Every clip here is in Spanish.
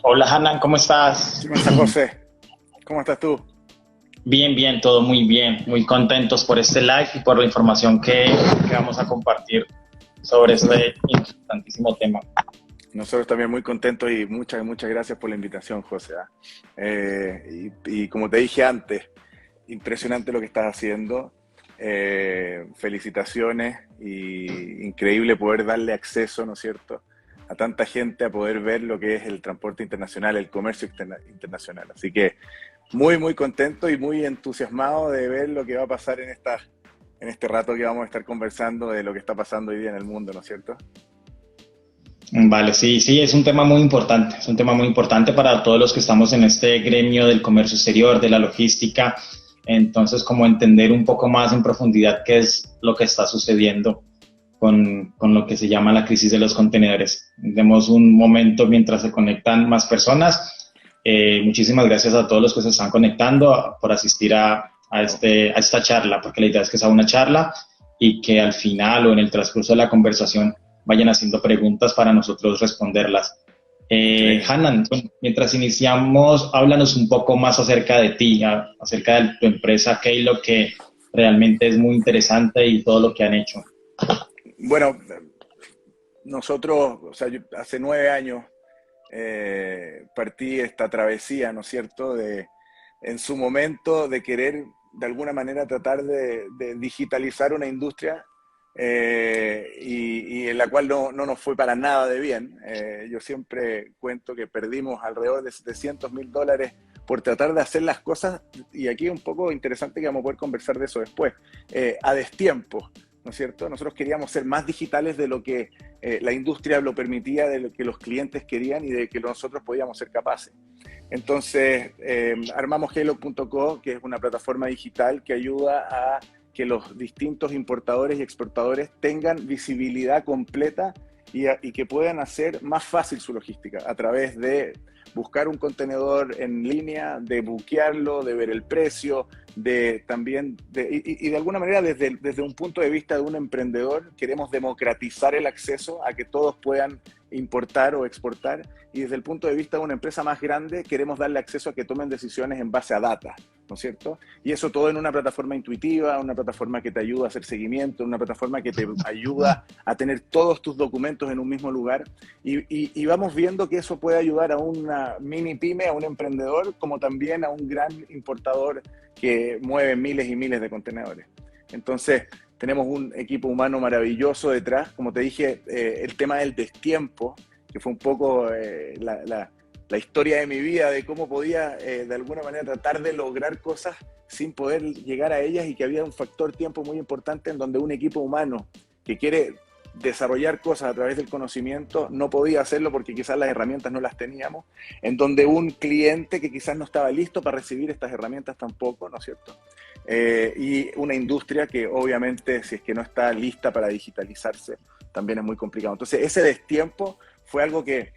Hola Hanan, ¿cómo estás? ¿Cómo estás, José? ¿Cómo estás tú? Bien, bien, todo muy bien. Muy contentos por este live y por la información que vamos a compartir sobre Nosotros, este importantísimo tema. nosotros también muy contentos y muchas gracias por la invitación, José. ¿Ah? Y como te dije antes, impresionante lo que estás haciendo. Felicitaciones y increíble poder darle acceso, ¿no es cierto?, a tanta gente a poder ver lo que es el transporte internacional, el comercio internacional. Así que muy contento y muy entusiasmado de ver lo que va a pasar en este rato que vamos a estar conversando de lo que está pasando hoy día en el mundo, ¿no es cierto? Vale, sí, sí, es un tema muy importante. Es un tema muy importante para todos los que estamos en este gremio del comercio exterior, de la logística. Entonces, como entender un poco más en profundidad qué es lo que está sucediendo con lo que se llama la crisis de los contenedores. Demos un momento mientras se conectan más personas. Muchísimas gracias a todos los que se están conectando por asistir a esta charla, porque la idea es que sea una charla y que al final o en el transcurso de la conversación vayan haciendo preguntas para nosotros responderlas. Increíble. Hanan, bueno, mientras iniciamos, háblanos un poco más acerca de ti, acerca de tu empresa Keilo, que realmente es muy interesante y todo lo que han hecho. Bueno, nosotros, o sea, yo hace 9 años partí esta travesía, ¿no es cierto?, en su momento de querer de alguna manera tratar de digitalizar una industria y en la cual no nos fue para nada de bien. Yo siempre cuento que perdimos alrededor de $700.000 por tratar de hacer las cosas, y aquí es un poco interesante que vamos a poder conversar de eso después, a destiempo, ¿no es cierto? Nosotros queríamos ser más digitales de lo que la industria lo permitía, de lo que los clientes querían y de que nosotros podíamos ser capaces. Entonces, armamos Halo.co, que es una plataforma digital que ayuda a que los distintos importadores y exportadores tengan visibilidad completa y que puedan hacer más fácil su logística a través de buscar un contenedor en línea, de buquearlo, de ver el precio, de también, y de alguna manera desde un punto de vista de un emprendedor, queremos democratizar el acceso a que todos puedan importar o exportar, y desde el punto de vista de una empresa más grande, queremos darle acceso a que tomen decisiones en base a data, ¿no es cierto? Y eso todo en una plataforma intuitiva, una plataforma que te ayuda a hacer seguimiento, una plataforma que te ayuda a tener todos tus documentos en un mismo lugar, y vamos viendo que eso puede ayudar a una mini pyme, a un emprendedor, como también a un gran importador que mueve miles y miles de contenedores. Entonces, tenemos un equipo humano maravilloso detrás. Como te dije, el tema del destiempo, que fue un poco la historia de mi vida, de cómo podía de alguna manera tratar de lograr cosas sin poder llegar a ellas, y que había un factor tiempo muy importante en donde un equipo humano que quiere desarrollar cosas a través del conocimiento no podía hacerlo porque quizás las herramientas no las teníamos, en donde un cliente que quizás no estaba listo para recibir estas herramientas tampoco, ¿no es cierto? Y una industria que obviamente, si es que no está lista para digitalizarse, también es muy complicado. Entonces, ese destiempo fue algo que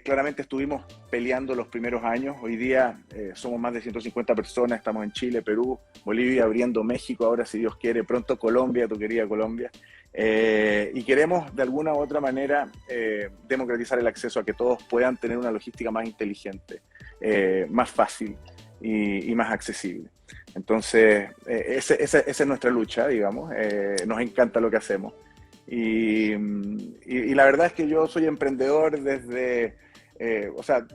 claramente estuvimos peleando los primeros años. Hoy día somos más de 150 personas, estamos en Chile, Perú, Bolivia, abriendo México, ahora si Dios quiere, pronto Colombia, tu querida Colombia. Y queremos de alguna u otra manera democratizar el acceso a que todos puedan tener una logística más inteligente, más fácil y más accesible. Entonces, esa es nuestra lucha, digamos. Nos encanta lo que hacemos. Y la verdad es que yo soy emprendedor o sea,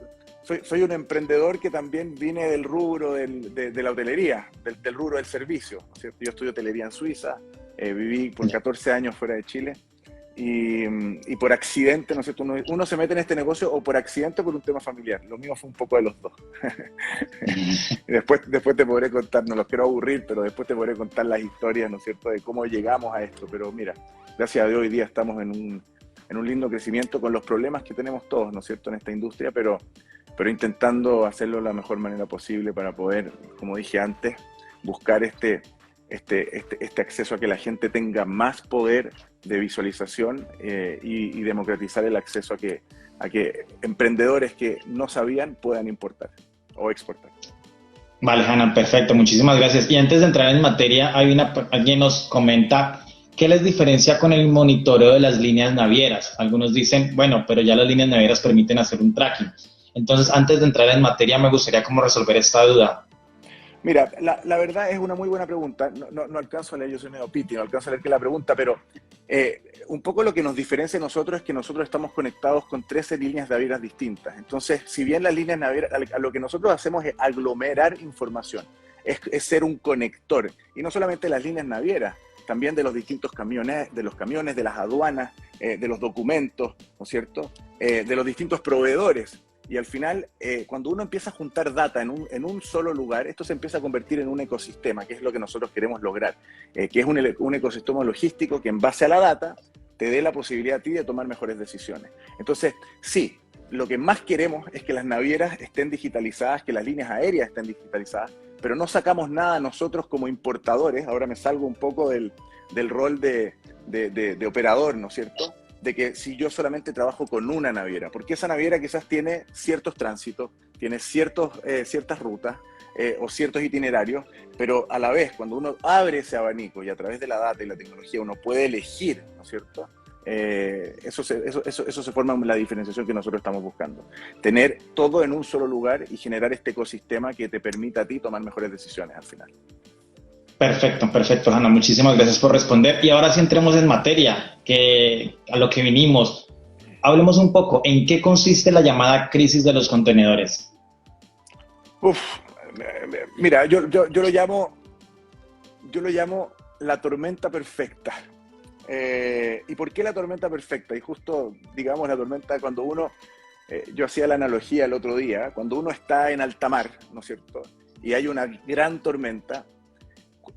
soy un emprendedor que también vine del rubro de la hotelería, del rubro del servicio, ¿no es cierto? Yo estudié hotelería en Suiza, viví por 14 años fuera de Chile. Y por accidente, ¿no es cierto? Uno se mete en este negocio o por accidente o por un tema familiar. Lo mío fue un poco de los dos. Y después te podré contar, no los quiero aburrir, pero después te podré contar las historias, ¿no es cierto?, de cómo llegamos a esto. Pero mira, gracias a Dios hoy día estamos en un lindo crecimiento con los problemas que tenemos todos, ¿no es cierto?, en esta industria, pero intentando hacerlo de la mejor manera posible para poder, como dije antes, buscar este acceso a que la gente tenga más poder de visualización y democratizar el acceso a que emprendedores que no sabían puedan importar o exportar. Vale, Hanan, perfecto, muchísimas gracias. Y antes de entrar en materia, alguien nos comenta qué les diferencia con el monitoreo de las líneas navieras. Algunos dicen, bueno, pero ya las líneas navieras permiten hacer un tracking. Entonces, antes de entrar en materia, me gustaría como resolver esta duda. Mira, la verdad es una muy buena pregunta. No alcanzo a leer, yo soy medio piti, no alcanzo a leer que la pregunta, pero un poco lo que nos diferencia a nosotros es que nosotros estamos conectados con 13 líneas navieras distintas. Entonces, si bien las líneas navieras, a lo que nosotros hacemos es aglomerar información, es ser un conector. Y no solamente las líneas navieras, también de los distintos camiones, de las aduanas, de los documentos, ¿no es cierto? De los distintos proveedores. Y al final, cuando uno empieza a juntar data en un solo lugar, esto se empieza a convertir en un ecosistema, que es lo que nosotros queremos lograr, que es un ecosistema logístico que en base a la data te dé la posibilidad a ti de tomar mejores decisiones. Entonces, sí, lo que más queremos es que las navieras estén digitalizadas, que las líneas aéreas estén digitalizadas, pero no sacamos nada nosotros como importadores. Ahora me salgo un poco del rol de operador, ¿no es cierto? De que si yo solamente trabajo con una naviera, porque esa naviera quizás tiene ciertos tránsitos, tiene ciertas rutas o ciertos itinerarios, pero a la vez, cuando uno abre ese abanico y a través de la data y la tecnología uno puede elegir, ¿no es cierto? Eso se forma en la diferenciación que nosotros estamos buscando. Tener todo en un solo lugar y generar este ecosistema que te permita a ti tomar mejores decisiones al final. Perfecto, perfecto, Hanna. Muchísimas gracias por responder. Y ahora sí entremos en materia, que a lo que vinimos. Hablemos un poco, ¿en qué consiste la llamada crisis de los contenedores? Uf, mira, yo lo llamo la tormenta perfecta. ¿Y por qué la tormenta perfecta? Y justo, digamos, la tormenta cuando uno, yo hacía la analogía el otro día, cuando uno está en alta mar, ¿no es cierto? Y hay una gran tormenta,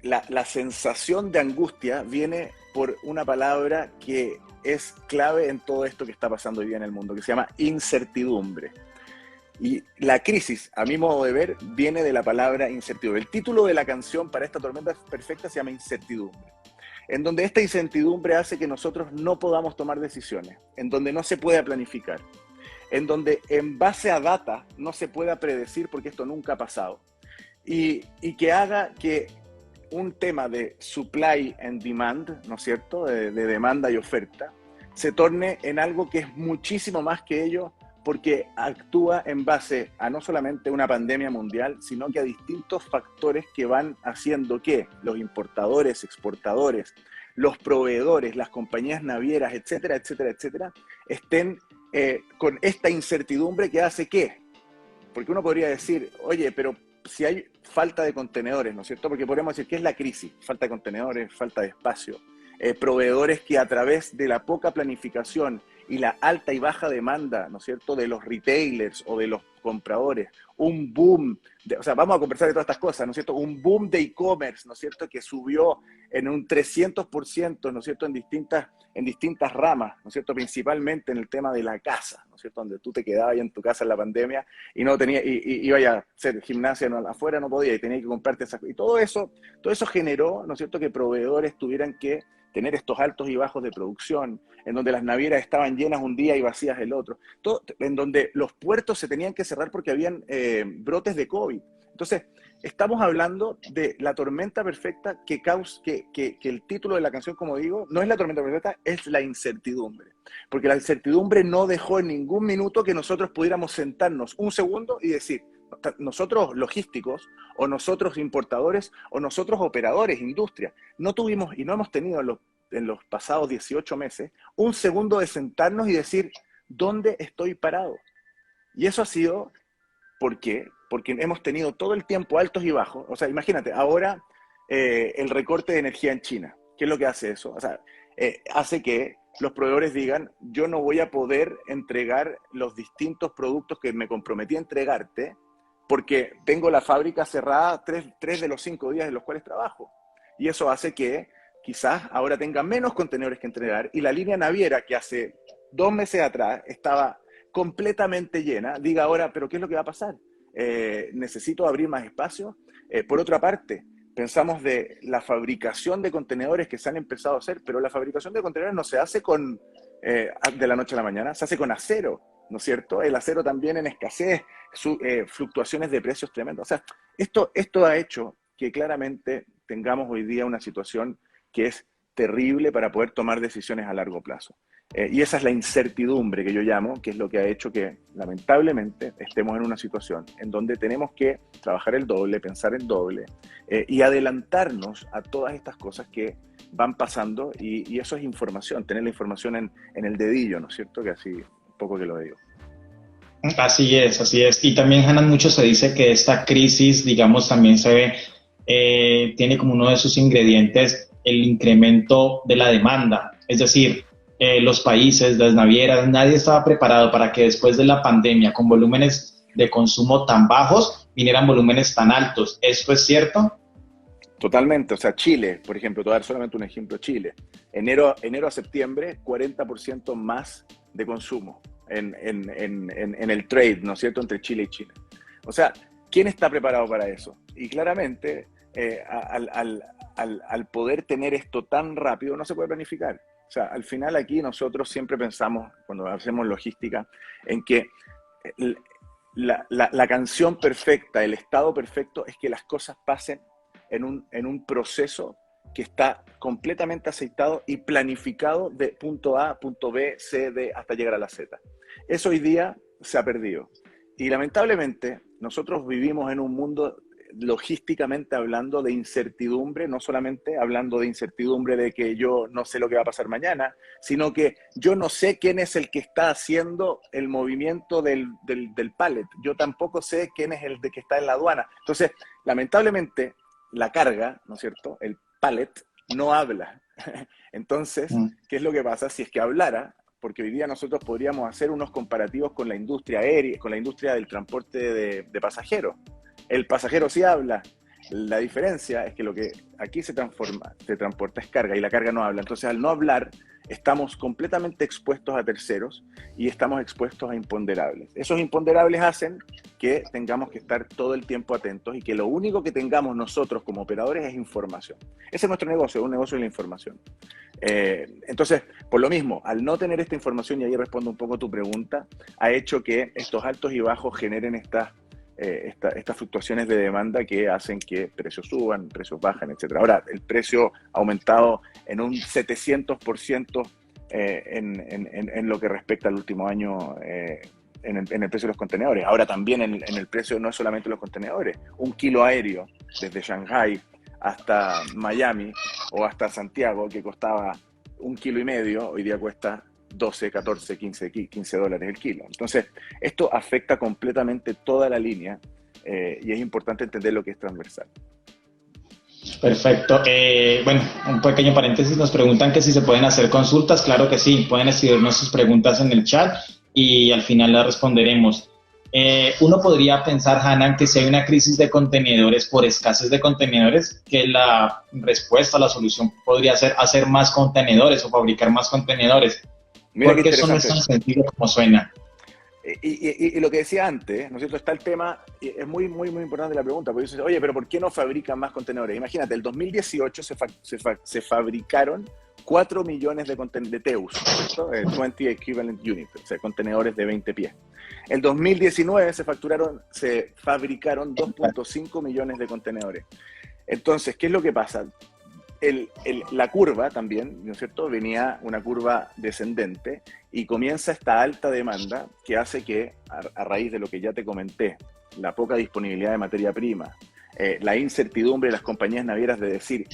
la sensación de angustia viene por una palabra que es clave en todo esto que está pasando hoy día en el mundo, que se llama incertidumbre. Y la crisis, a mi modo de ver, viene de la palabra incertidumbre. El título de la canción para esta tormenta perfecta se llama Incertidumbre, en donde esta incertidumbre hace que nosotros no podamos tomar decisiones, en donde no se pueda planificar, en donde en base a data no se pueda predecir porque esto nunca ha pasado, y que haga que un tema de supply and demand, ¿no es cierto?, de demanda y oferta, se torne en algo que es muchísimo más que ello, porque actúa en base a no solamente una pandemia mundial, sino que a distintos factores que van haciendo que los importadores, exportadores, los proveedores, las compañías navieras, etcétera, etcétera, etcétera, estén con esta incertidumbre que hace que, porque uno podría decir, oye, pero si hay falta de contenedores, ¿no es cierto? Porque podríamos decir, ¿qué es la crisis? Falta de contenedores, falta de espacio. Proveedores que a través de la poca planificación y la alta y baja demanda, ¿no es cierto?, de los retailers o de los compradores, un boom, o sea, vamos a conversar de todas estas cosas, ¿no es cierto?, un boom de e-commerce, ¿no es cierto?, que subió en un 300%, ¿no es cierto?, en distintas ramas, ¿no es cierto?, principalmente en el tema de la casa, ¿no es cierto?, donde tú te quedabas ahí en tu casa en la pandemia y no tenía, y iba a hacer gimnasia afuera, no podía, y tenía que comprarte esas, y todo eso generó, ¿no es cierto?, que proveedores tuvieran que tener estos altos y bajos de producción, en donde las navieras estaban llenas un día y vacías el otro, todo, en donde los puertos se tenían que cerrar porque habían brotes de COVID. Entonces, estamos hablando de la tormenta perfecta que el título de la canción, como digo, no es la tormenta perfecta, es la incertidumbre. Porque la incertidumbre no dejó en ningún minuto que nosotros pudiéramos sentarnos un segundo y decir, nosotros logísticos, o nosotros importadores, o nosotros operadores, industria, no tuvimos y no hemos tenido en los pasados 18 meses un segundo de sentarnos y decir, ¿dónde estoy parado? Y eso ha sido, ¿por qué? Porque hemos tenido todo el tiempo altos y bajos. O sea, imagínate, ahora el recorte de energía en China, ¿qué es lo que hace eso? O sea, hace que los proveedores digan, yo no voy a poder entregar los distintos productos que me comprometí a entregarte porque tengo la fábrica cerrada 3 de los 5 días en los cuales trabajo. Y eso hace que quizás ahora tenga menos contenedores que entregar y la línea naviera que hace 2 meses atrás estaba completamente llena, diga ahora, pero ¿qué es lo que va a pasar? ¿Necesito abrir más espacio? Por otra parte, pensamos de la fabricación de contenedores que se han empezado a hacer, pero la fabricación de contenedores no se hace de la noche a la mañana, se hace con acero, ¿no es cierto? El acero también en escasez, fluctuaciones de precios tremendas. O sea, esto ha hecho que claramente tengamos hoy día una situación que es terrible para poder tomar decisiones a largo plazo. Y esa es la incertidumbre que yo llamo, que es lo que ha hecho que lamentablemente estemos en una situación en donde tenemos que trabajar el doble, pensar el doble y adelantarnos a todas estas cosas que van pasando y eso es información, tener la información en el dedillo, ¿no es cierto? Que así un poco que lo digo. Así es, así es. Y también, Hanan, mucho se dice que esta crisis, digamos, también se ve, tiene como uno de sus ingredientes el incremento de la demanda. Es decir, los países, las navieras, nadie estaba preparado para que después de la pandemia, con volúmenes de consumo tan bajos, vinieran volúmenes tan altos. ¿Esto es cierto? Totalmente, o sea, Chile, por ejemplo, te voy a dar solamente un ejemplo, Chile. Enero a septiembre, 40% más de consumo en el trade, ¿no es cierto?, entre Chile y China. O sea, ¿quién está preparado para eso? Y claramente, al poder tener esto tan rápido, no se puede planificar. O sea, al final aquí nosotros siempre pensamos, cuando hacemos logística, en que la canción perfecta, el estado perfecto, es que las cosas pasen en un proceso que está completamente aceitado y planificado de punto A, punto B, C, D, hasta llegar a la Z. Eso hoy día se ha perdido. Y lamentablemente nosotros vivimos en un mundo, logísticamente hablando, de incertidumbre, no solamente hablando de incertidumbre de que yo no sé lo que va a pasar mañana, sino que yo no sé quién es el que está haciendo el movimiento del pallet. Yo tampoco sé quién es el de que está en la aduana. Entonces, lamentablemente, la carga, ¿no es cierto?, el pallet, no habla. Entonces, ¿qué es lo que pasa? Si es que hablara, porque hoy día nosotros podríamos hacer unos comparativos con la industria aérea, con la industria del transporte de pasajeros. El pasajero sí habla. La diferencia es que lo que aquí se transporta es carga y la carga no habla. Entonces, al no hablar, estamos completamente expuestos a terceros y estamos expuestos a imponderables. Esos imponderables hacen que tengamos que estar todo el tiempo atentos y que lo único que tengamos nosotros como operadores es información. Ese es nuestro negocio, un negocio de la información. Entonces, por lo mismo, al no tener esta información, y ahí respondo un poco a tu pregunta, ha hecho que estos altos y bajos generen estas fluctuaciones de demanda que hacen que precios suban, precios bajan, etc. Ahora, el precio ha aumentado en un 700% en lo que respecta al último año en el precio de los contenedores. Ahora también en el precio no es solamente los contenedores. Un kilo aéreo desde Shanghai hasta Miami o hasta Santiago, que costaba $1,5 hoy día cuesta 12, 14, 15 dólares el kilo. Entonces, esto afecta completamente toda la línea y es importante entender lo que es transversal. Perfecto. Bueno, un pequeño paréntesis, nos preguntan que si se pueden hacer consultas. Claro que sí, pueden escribirnos sus preguntas en el chat y al final las responderemos. Uno podría pensar, Hanan, que si hay una crisis de contenedores por escasez de contenedores, que la respuesta, la solución podría ser hacer más contenedores o fabricar más contenedores. Mira qué Porque eso no es interesante. tan sencillo como suena. Y lo que decía antes, ¿no es cierto? Está el tema, y es muy importante la pregunta, porque dices, oye, pero ¿por qué no fabrican más contenedores? Imagínate, el 2018 se fabricaron 4 millones de TEUs, ¿cierto? 20 Equivalent Units, o sea, contenedores de 20 pies. El 2019 se fabricaron 2.5 millones de contenedores. Entonces, ¿qué es lo que pasa? La curva también, ¿no es cierto? Venía una curva descendente y comienza esta alta demanda que hace que, a raíz de lo que ya te comenté, la poca disponibilidad de materia prima, la incertidumbre de las compañías navieras de decir,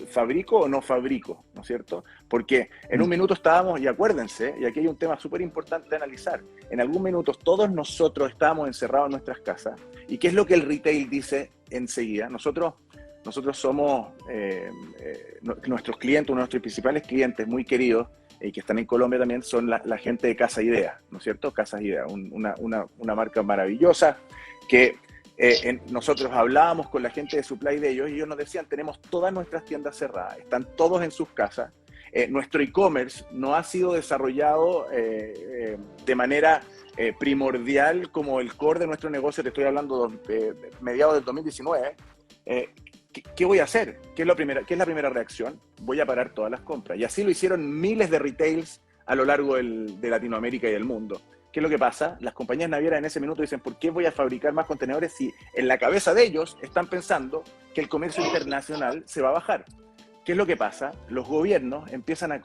¿fabrico o no fabrico? ¿No es cierto? Porque en un minuto estábamos, y acuérdense, y aquí hay un tema súper importante de analizar, en algún minuto todos nosotros estábamos encerrados en nuestras casas, ¿y qué es lo que el retail dice enseguida? Nosotros somos, nuestros clientes, uno de nuestros principales clientes muy queridos, y que están en Colombia también, son la gente de Casa Idea, ¿no es cierto? Casa Idea, una marca maravillosa que nosotros hablábamos con la gente de supply de ellos y ellos nos decían, tenemos todas nuestras tiendas cerradas, están todos en sus casas, nuestro e-commerce no ha sido desarrollado de manera primordial como el core de nuestro negocio, te estoy hablando de mediados del 2019, ¿qué voy a hacer? ¿Qué es la primera reacción? Voy a parar todas las compras. Y así lo hicieron miles de retails a lo largo de Latinoamérica y del mundo. ¿Qué es lo que pasa? Las compañías navieras en ese minuto dicen, ¿por qué voy a fabricar más contenedores si en la cabeza de ellos están pensando que el comercio internacional se va a bajar? ¿qué es lo que pasa? Los gobiernos empiezan a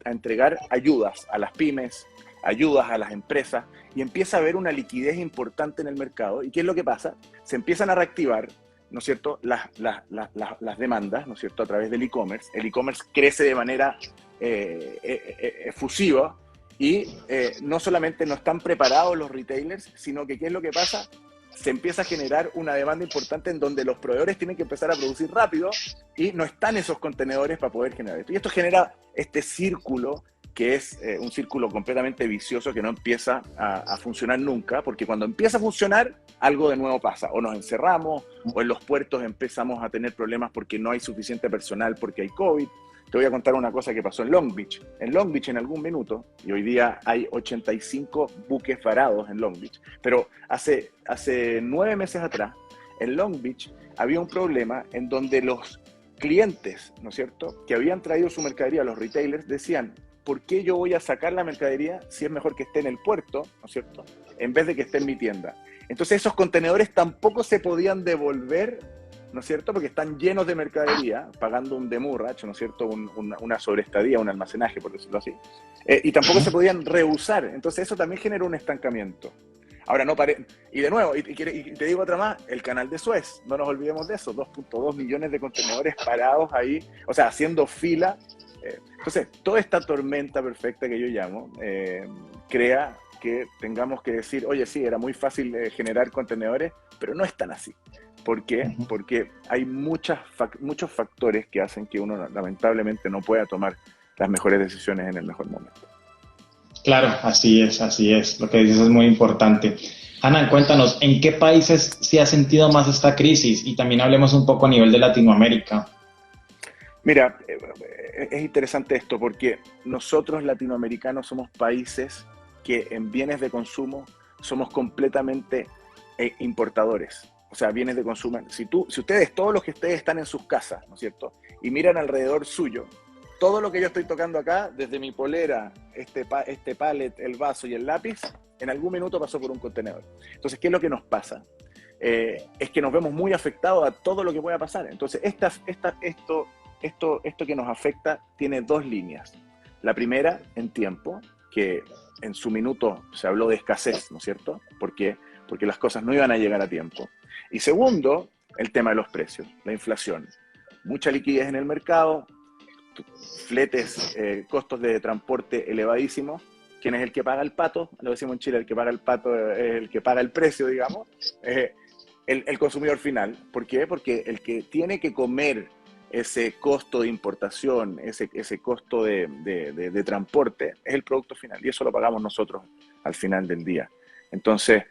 entregar ayudas a las pymes, ayudas a las empresas, y empieza a haber una liquidez importante en el mercado. ¿Y qué es lo que pasa? Se empiezan a reactivar, ¿no es cierto?, las demandas, ¿no es cierto?, a través del e-commerce. El e-commerce crece de manera efusiva y no solamente no están preparados los retailers, sino que ¿qué es lo que pasa? Se empieza a generar una demanda importante en donde los proveedores tienen que empezar a producir rápido y no están esos contenedores para poder generar esto. Y esto genera este círculo que es un círculo completamente vicioso que no empieza a funcionar nunca, porque cuando empieza a funcionar, algo de nuevo pasa. O nos encerramos, o en los puertos empezamos a tener problemas porque no hay suficiente personal, porque hay COVID. Te voy a contar una cosa que pasó en Long Beach. En Long Beach en algún minuto, y hoy día hay 85 buques varados en Long Beach, pero hace 9 meses atrás, en Long Beach había un problema en donde los clientes, ¿no es cierto?, que habían traído su mercadería a los retailers, decían, ¿por qué yo voy a sacar la mercadería si es mejor que esté en el puerto, ¿no es cierto?, en vez de que esté en mi tienda? Entonces esos contenedores tampoco se podían devolver, ¿no es cierto?, porque están llenos de mercadería, pagando un demurrage, ¿no es cierto?, una sobreestadía, un almacenaje, por decirlo así, y tampoco se podían reusar. Entonces eso también generó un estancamiento. Ahora, y de nuevo, y te digo otra más, el canal de Suez, no nos olvidemos de eso, 2.2 millones de contenedores parados ahí, o sea, haciendo fila. Entonces, toda esta tormenta perfecta que yo llamo, crea que tengamos que decir, oye, sí, era muy fácil generar contenedores, pero no es tan así. ¿Por qué? Porque hay muchos factores que hacen que uno lamentablemente no pueda tomar las mejores decisiones en el mejor momento. Claro, así es. Lo que dices es muy importante. Hanan, cuéntanos, ¿en qué países se ha sentido más esta crisis? Y también hablemos un poco a nivel de Latinoamérica. Mira, es interesante esto porque nosotros latinoamericanos somos países que en bienes de consumo somos completamente importadores. O sea, bienes de consumo. Si ustedes, todos los que ustedes están en sus casas, ¿no es cierto?, y miran alrededor suyo, todo lo que yo estoy tocando acá, desde mi polera, este pallet, el vaso y el lápiz, en algún minuto pasó por un contenedor. Entonces, ¿qué es lo que nos pasa? Es que nos vemos muy afectados a todo lo que pueda pasar. Entonces, esto que nos afecta tiene dos líneas. La primera, en tiempo, que en su minuto se habló de escasez, ¿no es cierto? ¿Por qué? Porque las cosas no iban a llegar a tiempo. Y segundo, el tema de los precios, la inflación. Mucha liquidez en el mercado, fletes, costos de transporte elevadísimos. ¿Quién es el que paga el pato? Lo decimos en Chile, el que paga el pato es el que paga el precio, digamos. El consumidor final. ¿Por qué? Porque el que tiene que comer ese costo de importación, ese costo de transporte, es el producto final. Y eso lo pagamos nosotros al final del día. Entonces,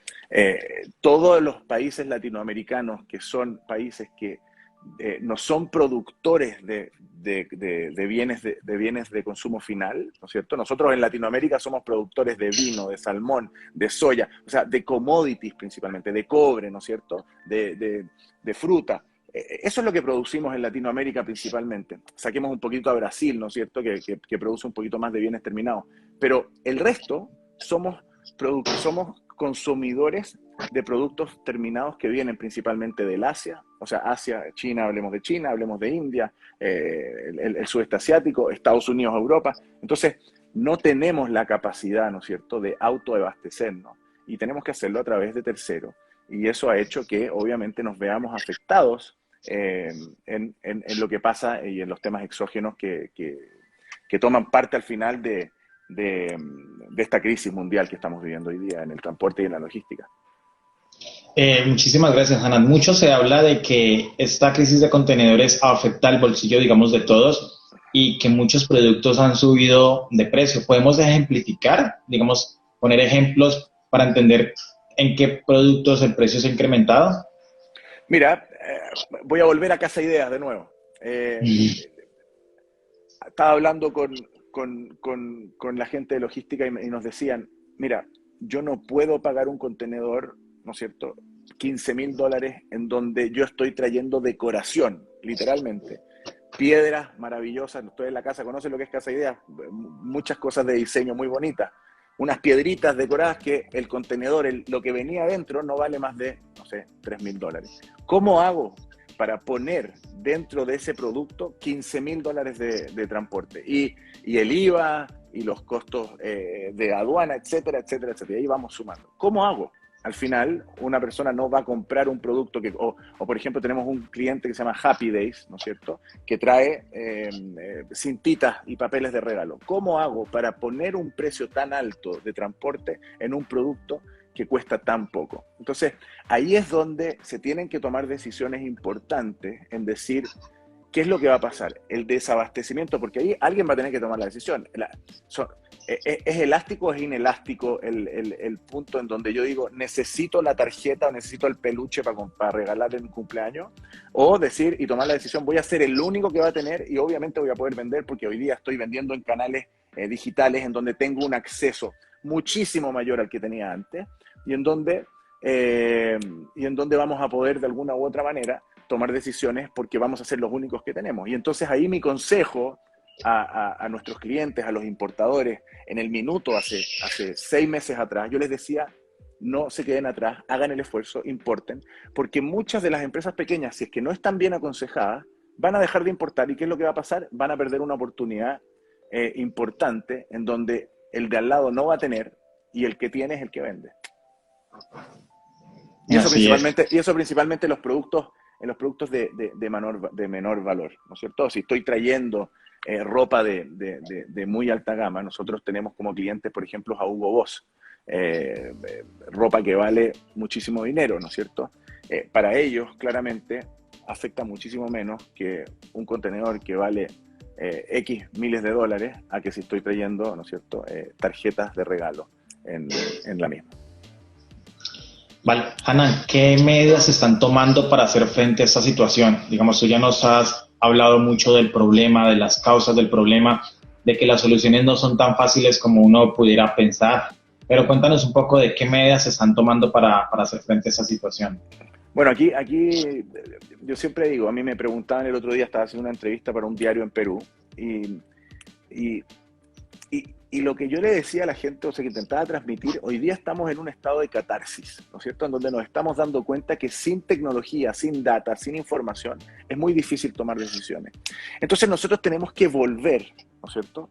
todos los países latinoamericanos que son países que no son productores de bienes de consumo final, ¿no es cierto? Nosotros en Latinoamérica somos productores de vino, de salmón, de soya, o sea, de commodities principalmente, de cobre, ¿no es cierto?, de fruta. Eso es lo que producimos en Latinoamérica principalmente. Saquemos un poquito a Brasil, ¿no es cierto?, que produce un poquito más de bienes terminados. Pero el resto somos consumidores de productos terminados que vienen principalmente del Asia, o sea, Asia, China, hablemos de India, el sudeste asiático, Estados Unidos, Europa. Entonces, no tenemos la capacidad, ¿no es cierto?, de autoabastecernos y tenemos que hacerlo a través de terceros. Y eso ha hecho que, obviamente, nos veamos afectados en lo que pasa y en los temas exógenos que toman parte al final de esta crisis mundial que estamos viviendo hoy día en el transporte y en la logística. Muchísimas gracias, Hanan. Mucho se habla de que esta crisis de contenedores afecta al bolsillo, digamos, de todos y que muchos productos han subido de precio. ¿Podemos ejemplificar, digamos, poner ejemplos para entender en qué productos el precio se ha incrementado? Mira, voy a volver a Casa Ideas de nuevo. Estaba hablando con la gente de logística y nos decían, mira, yo no puedo pagar un contenedor, ¿no es cierto?, $15,000 en donde yo estoy trayendo decoración, literalmente. Piedras maravillosas, ustedes en la casa conocen lo que es Casa Ideas, muchas cosas de diseño muy bonitas. Unas piedritas decoradas que el contenedor, lo que venía adentro, no vale más de, no sé, $3,000. ¿Cómo hago para poner dentro de ese producto $15.000 de transporte. Y el IVA y los costos de aduana, etcétera, etcétera, etcétera. Y ahí vamos sumando. ¿Cómo hago? Al final, una persona no va a comprar un producto que, o por ejemplo, tenemos un cliente que se llama Happy Days, ¿no es cierto?, que trae cintitas y papeles de regalo. ¿Cómo hago para poner un precio tan alto de transporte en un producto que cuesta tan poco? Entonces, ahí es donde se tienen que tomar decisiones importantes en decir qué es lo que va a pasar. El desabastecimiento, porque ahí alguien va a tener que tomar la decisión. ¿Es elástico o es inelástico el punto en donde yo digo, necesito la tarjeta o necesito el peluche para regalar en un cumpleaños? O decir y tomar la decisión, voy a ser el único que va a tener y obviamente voy a poder vender porque hoy día estoy vendiendo en canales digitales en donde tengo un acceso muchísimo mayor al que tenía antes y en donde vamos a poder de alguna u otra manera tomar decisiones porque vamos a ser los únicos que tenemos. Y entonces ahí mi consejo a nuestros clientes, a los importadores, en el minuto hace 6 meses atrás, yo les decía, no se queden atrás, hagan el esfuerzo, importen, porque muchas de las empresas pequeñas, si es que no están bien aconsejadas, van a dejar de importar. ¿Y qué es lo que va a pasar? Van a perder una oportunidad importante en donde el de al lado no va a tener y el que tiene es el que vende. Y eso principalmente en los productos de menor valor, ¿no es cierto? Si estoy trayendo ropa de muy alta gama, nosotros tenemos como clientes, por ejemplo, a Hugo Boss, ropa que vale muchísimo dinero, ¿no es cierto? Para ellos, claramente, afecta muchísimo menos que un contenedor que vale X miles de dólares a que si estoy trayendo, ¿no es cierto?, tarjetas de regalo en la misma. Vale, Hanan, ¿qué medidas se están tomando para hacer frente a esta situación? Digamos, tú ya nos has hablado mucho del problema, de las causas del problema, de que las soluciones no son tan fáciles como uno pudiera pensar, pero cuéntanos un poco de qué medidas se están tomando para hacer frente a esta situación. Bueno, aquí yo siempre digo, a mí me preguntaban el otro día, estaba haciendo una entrevista para un diario en Perú, y lo que yo le decía a la gente, o sea, que intentaba transmitir, hoy día estamos en un estado de catarsis, ¿no es cierto?, en donde nos estamos dando cuenta que sin tecnología, sin data, sin información, es muy difícil tomar decisiones. Entonces nosotros tenemos que volver, ¿no es cierto?,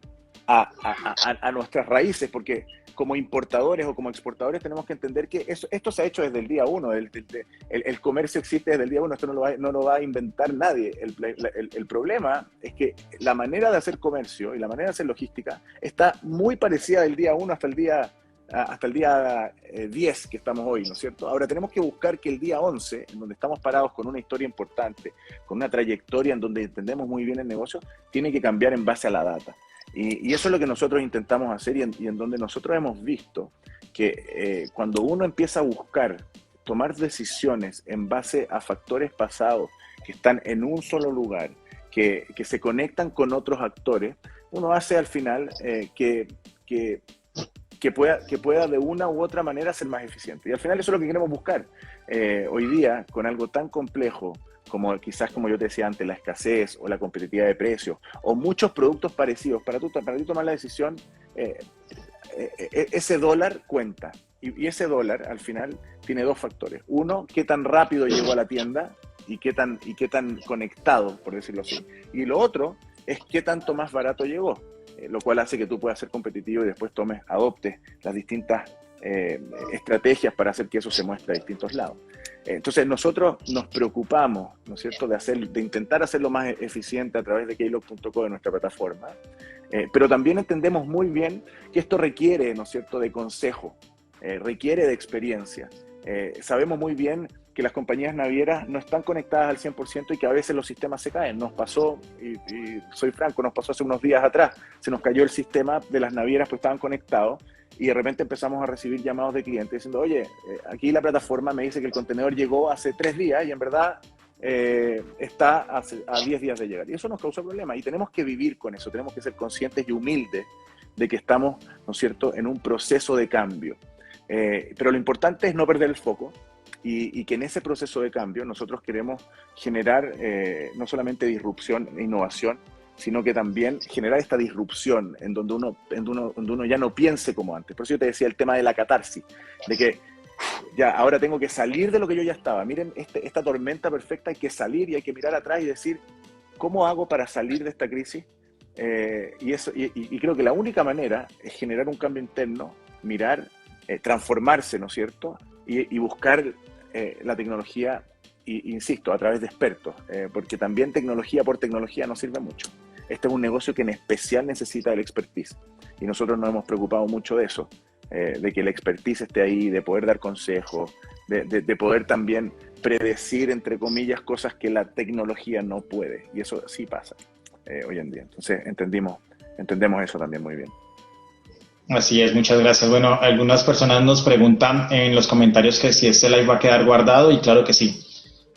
a nuestras raíces, porque como importadores o como exportadores tenemos que entender que esto se ha hecho desde el día uno, el comercio existe desde el día uno, esto no lo va a inventar nadie. El problema es que la manera de hacer comercio y la manera de hacer logística está muy parecida del día uno hasta el día 10 que estamos hoy, ¿no es cierto? Ahora tenemos que buscar que el día 11, en donde estamos parados con una historia importante, con una trayectoria en donde entendemos muy bien el negocio, tiene que cambiar en base a la data. Y eso es lo que nosotros intentamos hacer y en donde nosotros hemos visto que cuando uno empieza a buscar tomar decisiones en base a factores pasados que están en un solo lugar, que se conectan con otros actores, uno hace al final que pueda de una u otra manera ser más eficiente. Y al final eso es lo que queremos buscar. Hoy día, con algo tan complejo como quizás, como yo te decía antes, la escasez o la competitividad de precios, o muchos productos parecidos, para ti tomar la decisión, ese dólar cuenta. Y ese dólar, al final, tiene 2 factores. Uno, qué tan rápido llegó a la tienda y qué tan conectado, por decirlo así. Y lo otro es qué tanto más barato llegó, lo cual hace que tú puedas ser competitivo y después adoptes las distintas estrategias para hacer que eso se muestre a distintos lados. Entonces nosotros nos preocupamos, ¿no es cierto?, de intentar hacerlo más eficiente a través de keylog.co, de nuestra plataforma, pero también entendemos muy bien que esto requiere, ¿no es cierto?, de consejo, requiere de experiencia. Sabemos muy bien que las compañías navieras no están conectadas al 100% y que a veces los sistemas se caen. Nos pasó, y soy franco, nos pasó hace unos días atrás, se nos cayó el sistema de las navieras, pues estaban conectados, y de repente empezamos a recibir llamados de clientes diciendo, oye, aquí la plataforma me dice que el contenedor llegó hace 3 días y en verdad está a 10 días de llegar. Y eso nos causó problemas y tenemos que vivir con eso, tenemos que ser conscientes y humildes de que estamos, ¿no es cierto?, en un proceso de cambio. Pero lo importante es no perder el foco y que en ese proceso de cambio nosotros queremos generar no solamente disrupción e innovación, sino que también generar esta disrupción en donde uno ya no piense como antes. Por eso yo te decía el tema de la catarsis, de que ya, ahora tengo que salir de lo que yo ya estaba. Miren, esta tormenta perfecta, hay que salir y hay que mirar atrás y decir, ¿cómo hago para salir de esta crisis? Y creo que la única manera es generar un cambio interno, mirar, transformarse, ¿no es cierto? Y buscar la tecnología, insisto, a través de expertos, porque también tecnología por tecnología no sirve mucho. Este es un negocio que en especial necesita el expertise, y nosotros nos hemos preocupado mucho de eso, de que el expertise esté ahí, de poder dar consejos, de poder también predecir, entre comillas, cosas que la tecnología no puede, y eso sí pasa hoy en día. Entonces entendemos eso también muy bien. Así es, muchas gracias. Bueno, algunas personas nos preguntan en los comentarios que si este live va a quedar guardado, y claro que sí,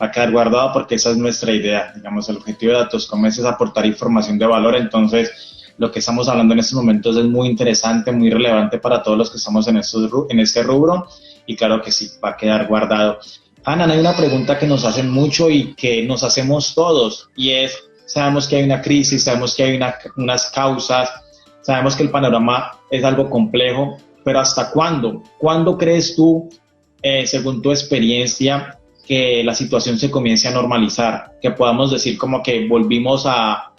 va a quedar guardado porque esa es nuestra idea. Digamos, el objetivo de Datoscom es aportar información de valor, entonces lo que estamos hablando en estos momentos es muy interesante, muy relevante para todos los que estamos en este rubro, y claro que sí, va a quedar guardado. Ana, hay una pregunta que nos hacen mucho y que nos hacemos todos, y es, sabemos que hay una crisis, sabemos que hay unas causas, sabemos que el panorama es algo complejo, pero ¿hasta cuándo? ¿Cuándo crees tú, según tu experiencia, que la situación se comience a normalizar? Que podamos decir como que volvimos a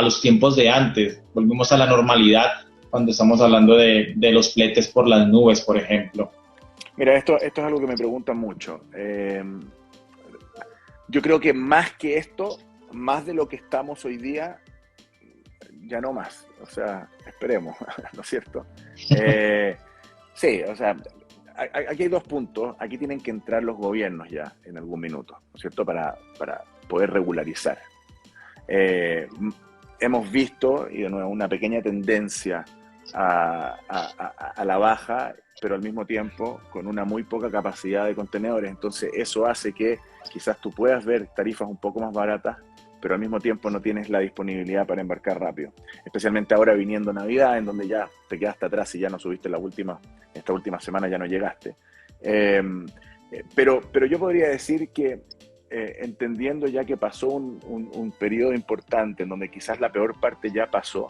los tiempos de antes, volvimos a la normalidad cuando estamos hablando de los fletes por las nubes, por ejemplo. Mira, esto es algo que me preguntan mucho. Yo creo que más que esto, más de lo que estamos hoy día, ya no más. O sea, esperemos, ¿no es cierto? Sí, o sea, aquí hay dos puntos. Aquí tienen que entrar los gobiernos ya en algún minuto, ¿no es cierto? Para poder regularizar. Hemos visto, y de nuevo, una pequeña tendencia a la baja, pero al mismo tiempo con una muy poca capacidad de contenedores. Entonces eso hace que quizás tú puedas ver tarifas un poco más baratas, pero al mismo tiempo no tienes la disponibilidad para embarcar rápido. Especialmente ahora viniendo Navidad, en donde ya te quedaste atrás y ya no subiste esta última semana ya no llegaste. Pero yo podría decir que entendiendo ya que pasó un periodo importante en donde quizás la peor parte ya pasó,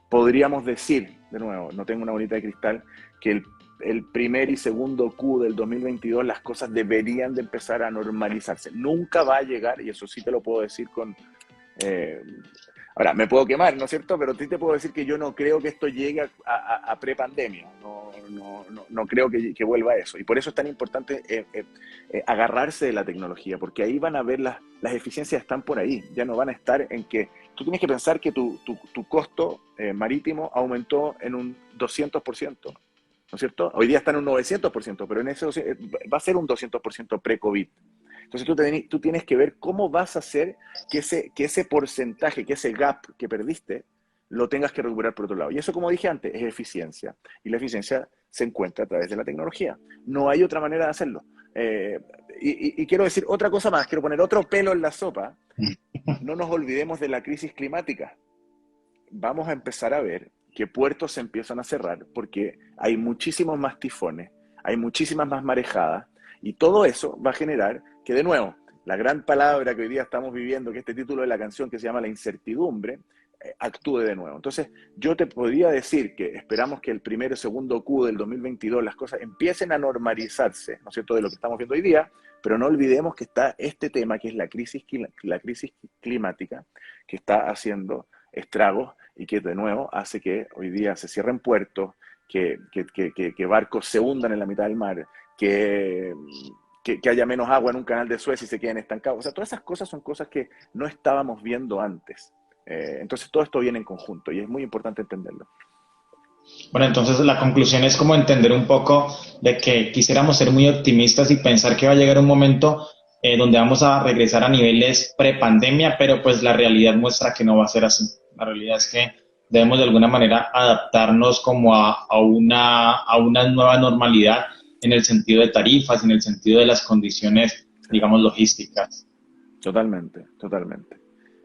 podríamos decir, de nuevo, no tengo una bolita de cristal, que el primer y segundo Q del 2022 las cosas deberían de empezar a normalizarse. Nunca va a llegar, y eso sí te lo puedo decir con... ahora, me puedo quemar, ¿no es cierto? Pero sí te puedo decir que yo no creo que esto llegue a prepandemia. No creo que vuelva a eso. Y por eso es tan importante agarrarse de la tecnología, porque ahí van a ver las eficiencias, están por ahí. Ya no van a estar en que... Tú tienes que pensar que tu costo marítimo aumentó en un 200%. ¿No es cierto? Hoy día está en un 900%, pero en ese va a ser un 200% pre-COVID. Entonces tú tienes que ver cómo vas a hacer que ese porcentaje, que ese gap que perdiste, lo tengas que recuperar por otro lado. Y eso, como dije antes, es eficiencia. Y la eficiencia se encuentra a través de la tecnología. No hay otra manera de hacerlo. Y quiero decir otra cosa más, quiero poner otro pelo en la sopa. No nos olvidemos de la crisis climática. Vamos a empezar a ver que puertos se empiezan a cerrar porque hay muchísimos más tifones, hay muchísimas más marejadas, y todo eso va a generar que, de nuevo, la gran palabra que hoy día estamos viviendo, que este título de la canción que se llama la incertidumbre, actúe de nuevo. Entonces, yo te podría decir que esperamos que el primero y segundo Q del 2022 las cosas empiecen a normalizarse, ¿no es cierto?, de lo que estamos viendo hoy día, pero no olvidemos que está este tema que es la crisis climática, que está haciendo estragos y que de nuevo hace que hoy día se cierren puertos, que barcos se hundan en la mitad del mar, que haya menos agua en un canal de Suez y se queden estancados. O sea, todas esas cosas son cosas que no estábamos viendo antes. Entonces todo esto viene en conjunto y es muy importante entenderlo. Bueno, entonces la conclusión es como entender un poco de que quisiéramos ser muy optimistas y pensar que va a llegar un momento donde vamos a regresar a niveles pre-pandemia, pero pues la realidad muestra que no va a ser así. La realidad es que debemos de alguna manera adaptarnos como a una nueva normalidad en el sentido de tarifas, en el sentido de las condiciones, digamos, logísticas. Totalmente.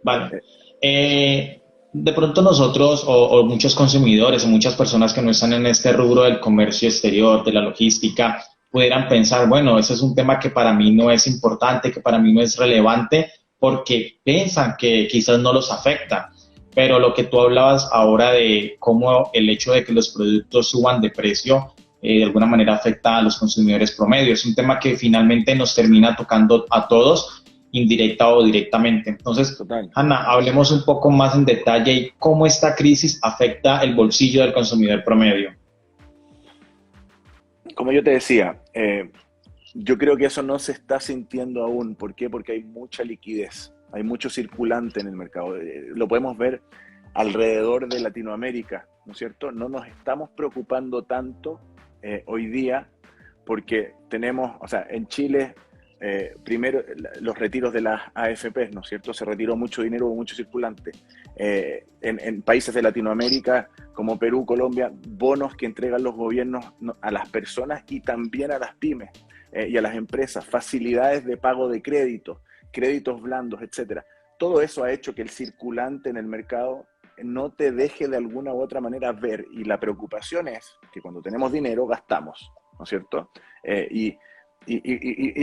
Vale. De pronto nosotros o muchos consumidores o muchas personas que no están en este rubro del comercio exterior, de la logística, pudieran pensar, bueno, ese es un tema que para mí no es importante, que para mí no es relevante, porque piensan que quizás no los afecta. Pero lo que tú hablabas ahora de cómo el hecho de que los productos suban de precio de alguna manera afecta a los consumidores promedio. Es un tema que finalmente nos termina tocando a todos, indirecta o directamente. Entonces, Total. Hanna, hablemos un poco más en detalle y cómo esta crisis afecta el bolsillo del consumidor promedio. Como yo te decía, yo creo que eso no se está sintiendo aún. ¿Por qué? Porque hay mucha liquidez, hay mucho circulante en el mercado. Lo podemos ver alrededor de Latinoamérica, ¿no es cierto? No nos estamos preocupando tanto hoy día porque tenemos, o sea, en Chile, primero los retiros de las AFP, ¿no es cierto? Se retiró mucho dinero, hubo mucho circulante. En países de Latinoamérica como Perú, Colombia, bonos que entregan los gobiernos a las personas y también a las pymes y a las empresas, facilidades de pago de créditos, créditos blandos, etcétera. Todo eso ha hecho que el circulante en el mercado no te deje de alguna u otra manera ver, y la preocupación es que cuando tenemos dinero gastamos, ¿no es cierto? Y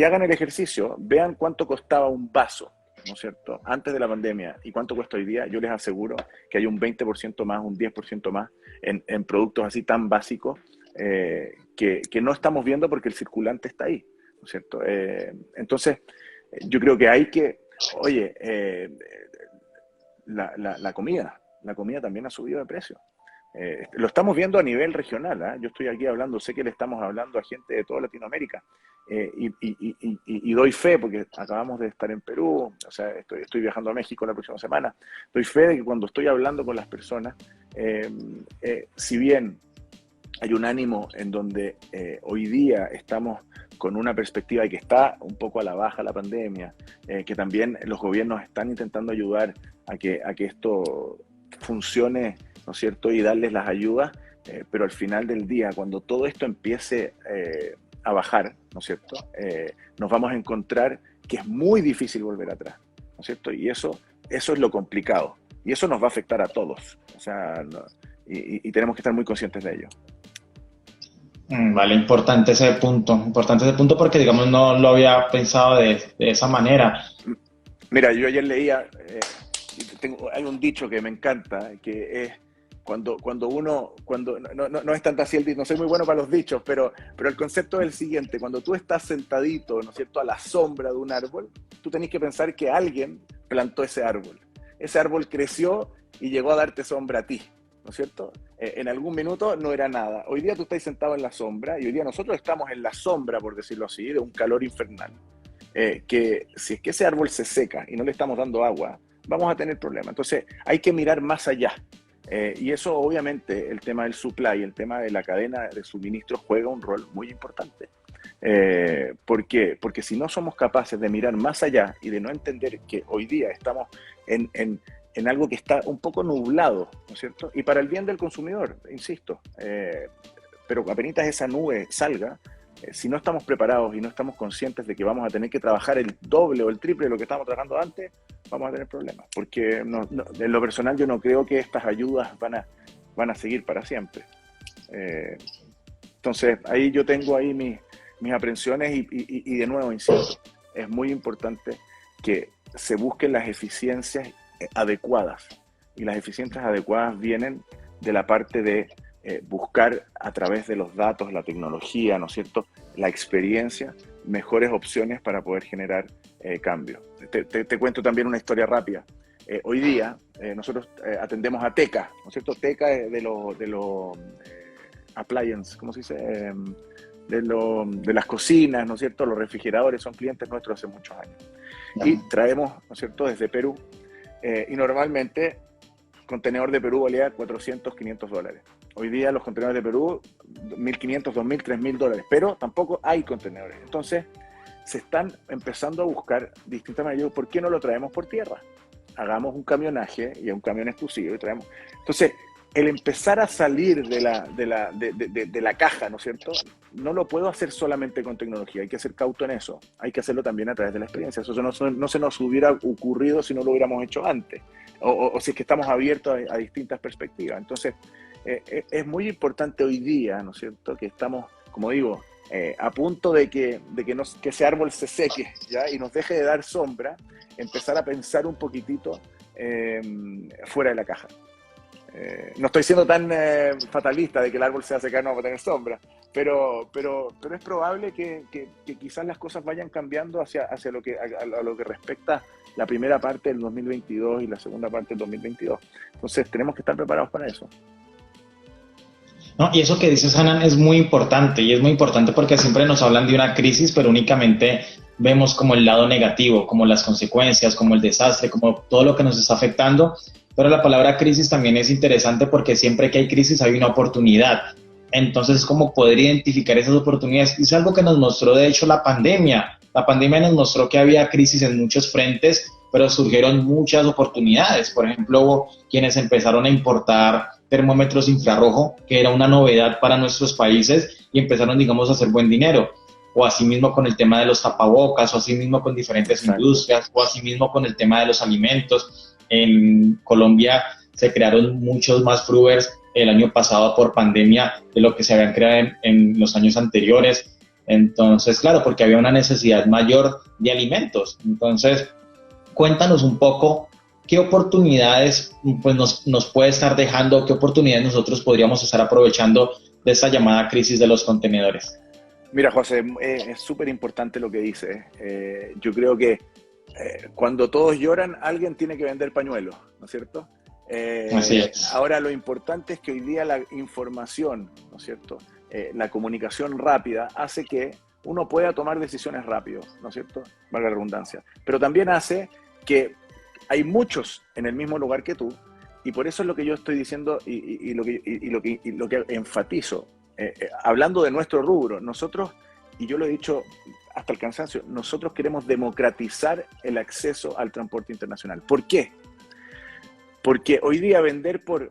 hagan el ejercicio, vean cuánto costaba un vaso, ¿no es cierto?, antes de la pandemia y cuánto cuesta hoy día. Yo les aseguro que hay un 20% más, un 10% más en productos así tan básicos que no estamos viendo porque el circulante está ahí, ¿no es cierto? Entonces, yo creo que hay que, oye, la comida también ha subido de precio. Lo estamos viendo a nivel regional, ¿eh? Yo estoy aquí hablando, sé que le estamos hablando a gente de toda Latinoamérica, y doy fe, porque acabamos de estar en Perú, o sea, estoy viajando a México la próxima semana, doy fe de que cuando estoy hablando con las personas, si bien hay un ánimo en donde hoy día estamos con una perspectiva de que está un poco a la baja la pandemia, que también los gobiernos están intentando ayudar a que esto funcione, ¿no es cierto?, y darles las ayudas, pero al final del día, cuando todo esto empiece a bajar, ¿no es cierto?, nos vamos a encontrar que es muy difícil volver atrás, ¿no es cierto? Y eso es lo complicado, y eso nos va a afectar a todos, o sea, y tenemos que estar muy conscientes de ello. Vale, importante ese punto porque, digamos, no lo había pensado de esa manera. Mira, yo ayer leía, hay un dicho que me encanta, que es cuando uno, no es tanto así el dicho, no soy muy bueno para los dichos, pero el concepto es el siguiente: cuando tú estás sentadito, ¿no es cierto?, a la sombra de un árbol, tú tenés que pensar que alguien plantó ese árbol creció y llegó a darte sombra a ti, ¿no es cierto? En algún minuto no era nada. Hoy día tú estás sentado en la sombra y hoy día nosotros estamos en la sombra, por decirlo así, de un calor infernal. Que si es que ese árbol se seca y no le estamos dando agua, vamos a tener problemas. Entonces hay que mirar más allá. Y eso obviamente, el tema del supply, el tema de la cadena de suministro juega un rol muy importante. ¿Por qué? Porque si no somos capaces de mirar más allá y de no entender que hoy día estamos en algo que está un poco nublado, ¿no es cierto? Y para el bien del consumidor, insisto, pero apenas esa nube salga, si no estamos preparados y no estamos conscientes de que vamos a tener que trabajar el doble o el triple de lo que estábamos trabajando antes, vamos a tener problemas. Porque en lo personal yo no creo que estas ayudas van a seguir para siempre. Entonces ahí yo tengo ahí mis aprensiones y de nuevo, insisto, es muy importante que se busquen las eficiencias adecuadas. Y las eficiencias adecuadas vienen de la parte de buscar a través de los datos, la tecnología, ¿no es cierto?, la experiencia, mejores opciones para poder generar cambio. Te cuento también una historia rápida. Hoy día nosotros atendemos a Teca, ¿no es cierto? Teca es de los appliance, ¿cómo se dice? De las cocinas, ¿no es cierto? Los refrigeradores son clientes nuestros hace muchos años. Y traemos, ¿no es cierto?, desde Perú. Y normalmente contenedor de Perú valía $400, $500. Hoy día los contenedores de Perú, $1.500, $2.000, $3.000, pero tampoco hay contenedores. Entonces, se están empezando a buscar distintas maneras. ¿Por qué no lo traemos por tierra? Hagamos un camionaje y un camión exclusivo y traemos. Entonces, el empezar a salir de la caja, ¿no es cierto?, no lo puedo hacer solamente con tecnología, hay que ser cauto en eso, hay que hacerlo también a través de la experiencia. Eso no se nos hubiera ocurrido si no lo hubiéramos hecho antes, o si es que estamos abiertos a distintas perspectivas. Entonces, es muy importante hoy día, ¿no es cierto?, que estamos, como digo, a punto de que ese árbol se seque, ¿ya?, y nos deje de dar sombra, empezar a pensar un poquitito fuera de la caja. No estoy siendo tan fatalista de que el árbol se va a secar, no va a tener sombra, pero es probable que quizás las cosas vayan cambiando hacia lo que, a lo que respecta la primera parte del 2022 y la segunda parte del 2022. Entonces tenemos que estar preparados para eso. No, y eso que dices, Hanan, es muy importante, y es muy importante porque siempre nos hablan de una crisis, pero únicamente vemos como el lado negativo, como las consecuencias, como el desastre, como todo lo que nos está afectando, pero la palabra crisis también es interesante porque siempre que hay crisis hay una oportunidad. Entonces es como poder identificar esas oportunidades. Y es algo que nos mostró, de hecho, la pandemia. La pandemia nos mostró que había crisis en muchos frentes, pero surgieron muchas oportunidades. Por ejemplo, hubo quienes empezaron a importar termómetros infrarrojo, que era una novedad para nuestros países, y empezaron, digamos, a hacer buen dinero. O asimismo con el tema de los tapabocas, o asimismo con diferentes Exacto. industrias, o asimismo con el tema de los alimentos. En Colombia se crearon muchos más Frubers el año pasado por pandemia de lo que se habían creado en los años anteriores. Entonces, claro, porque había una necesidad mayor de alimentos. Entonces, cuéntanos un poco qué oportunidades pues, nos puede estar dejando, qué oportunidades nosotros podríamos estar aprovechando de esta llamada crisis de los contenedores. Mira, José, es súper importante lo que dices. Yo creo que cuando todos lloran, alguien tiene que vender pañuelos, ¿no es cierto? Así es. Ahora lo importante es que hoy día la información, ¿no es cierto? La comunicación rápida hace que uno pueda tomar decisiones rápido, ¿no es cierto? Valga la redundancia. Pero también hace que hay muchos en el mismo lugar que tú, y por eso es lo que yo estoy diciendo y lo que enfatizo. Hablando de nuestro rubro, nosotros, y yo lo he dicho hasta el cansancio, nosotros queremos democratizar el acceso al transporte internacional. ¿Por qué? Porque hoy día vender por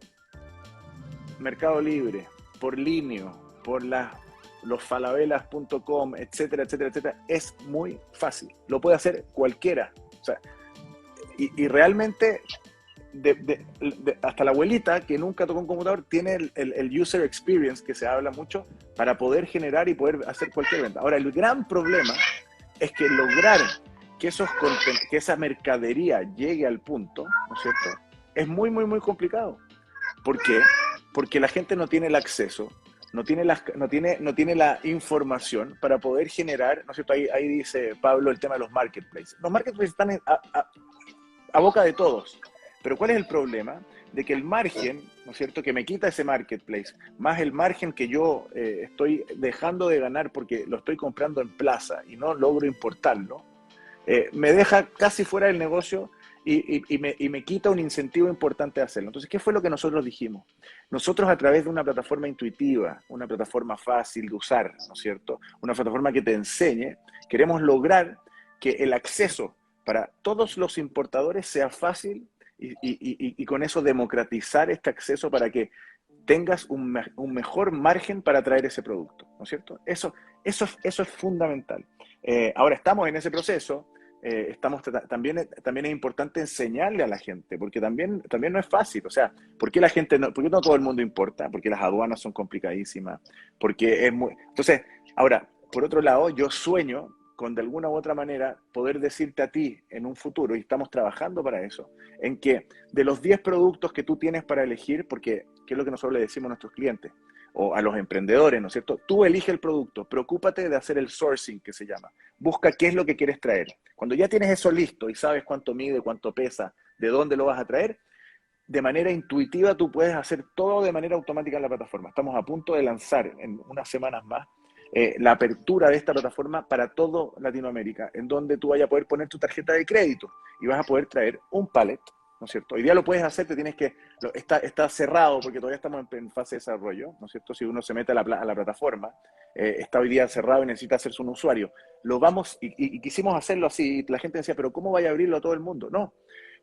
Mercado Libre, por Linio, por los falabelas.com, etcétera, etcétera, etcétera, es muy fácil. Lo puede hacer cualquiera. O sea, y realmente hasta la abuelita que nunca tocó un computador tiene el user experience que se habla mucho para poder generar y poder hacer cualquier venta. Ahora, el gran problema es que lograr que esa mercadería llegue al punto, ¿no es cierto? Es muy, muy, muy complicado. ¿Por qué? Porque la gente no tiene el acceso, no tiene la información para poder generar, ¿no es cierto? Ahí dice Pablo el tema de los marketplaces. Los marketplaces están a boca de todos. Pero ¿cuál es el problema? De que el margen, ¿no es cierto?, que me quita ese marketplace, más el margen que yo estoy dejando de ganar porque lo estoy comprando en plaza y no logro importarlo, me deja casi fuera del negocio y me quita un incentivo importante de hacerlo. Entonces, ¿qué fue lo que nosotros dijimos? Nosotros, a través de una plataforma intuitiva, una plataforma fácil de usar, ¿no es cierto?, una plataforma que te enseñe, queremos lograr que el acceso para todos los importadores sea fácil y con eso democratizar este acceso para que tengas un mejor margen para traer ese producto, ¿no es cierto? Eso es fundamental. Ahora estamos en ese proceso, también es importante enseñarle a la gente, porque también no es fácil. O sea, ¿por qué no todo el mundo importa? Porque las aduanas son complicadísimas, porque es muy... Entonces, ahora, por otro lado, yo sueño con de alguna u otra manera poder decirte a ti en un futuro, y estamos trabajando para eso, en que de los 10 productos que tú tienes para elegir, porque ¿qué es lo que nosotros le decimos a nuestros clientes? O a los emprendedores, ¿no es cierto? Tú elige el producto, preocúpate de hacer el sourcing, que se llama. Busca qué es lo que quieres traer. Cuando ya tienes eso listo y sabes cuánto mide, cuánto pesa, de dónde lo vas a traer, de manera intuitiva tú puedes hacer todo de manera automática en la plataforma. Estamos a punto de lanzar en unas semanas más la apertura de esta plataforma para todo Latinoamérica, en donde tú vayas a poder poner tu tarjeta de crédito y vas a poder traer un pallet, ¿no es cierto? Hoy día lo puedes hacer, está cerrado porque todavía estamos en fase de desarrollo, ¿no es cierto? Si uno se mete a la plataforma, está hoy día cerrado y necesita hacerse un usuario. Y quisimos hacerlo así, y la gente decía, pero ¿cómo vaya a abrirlo a todo el mundo? No,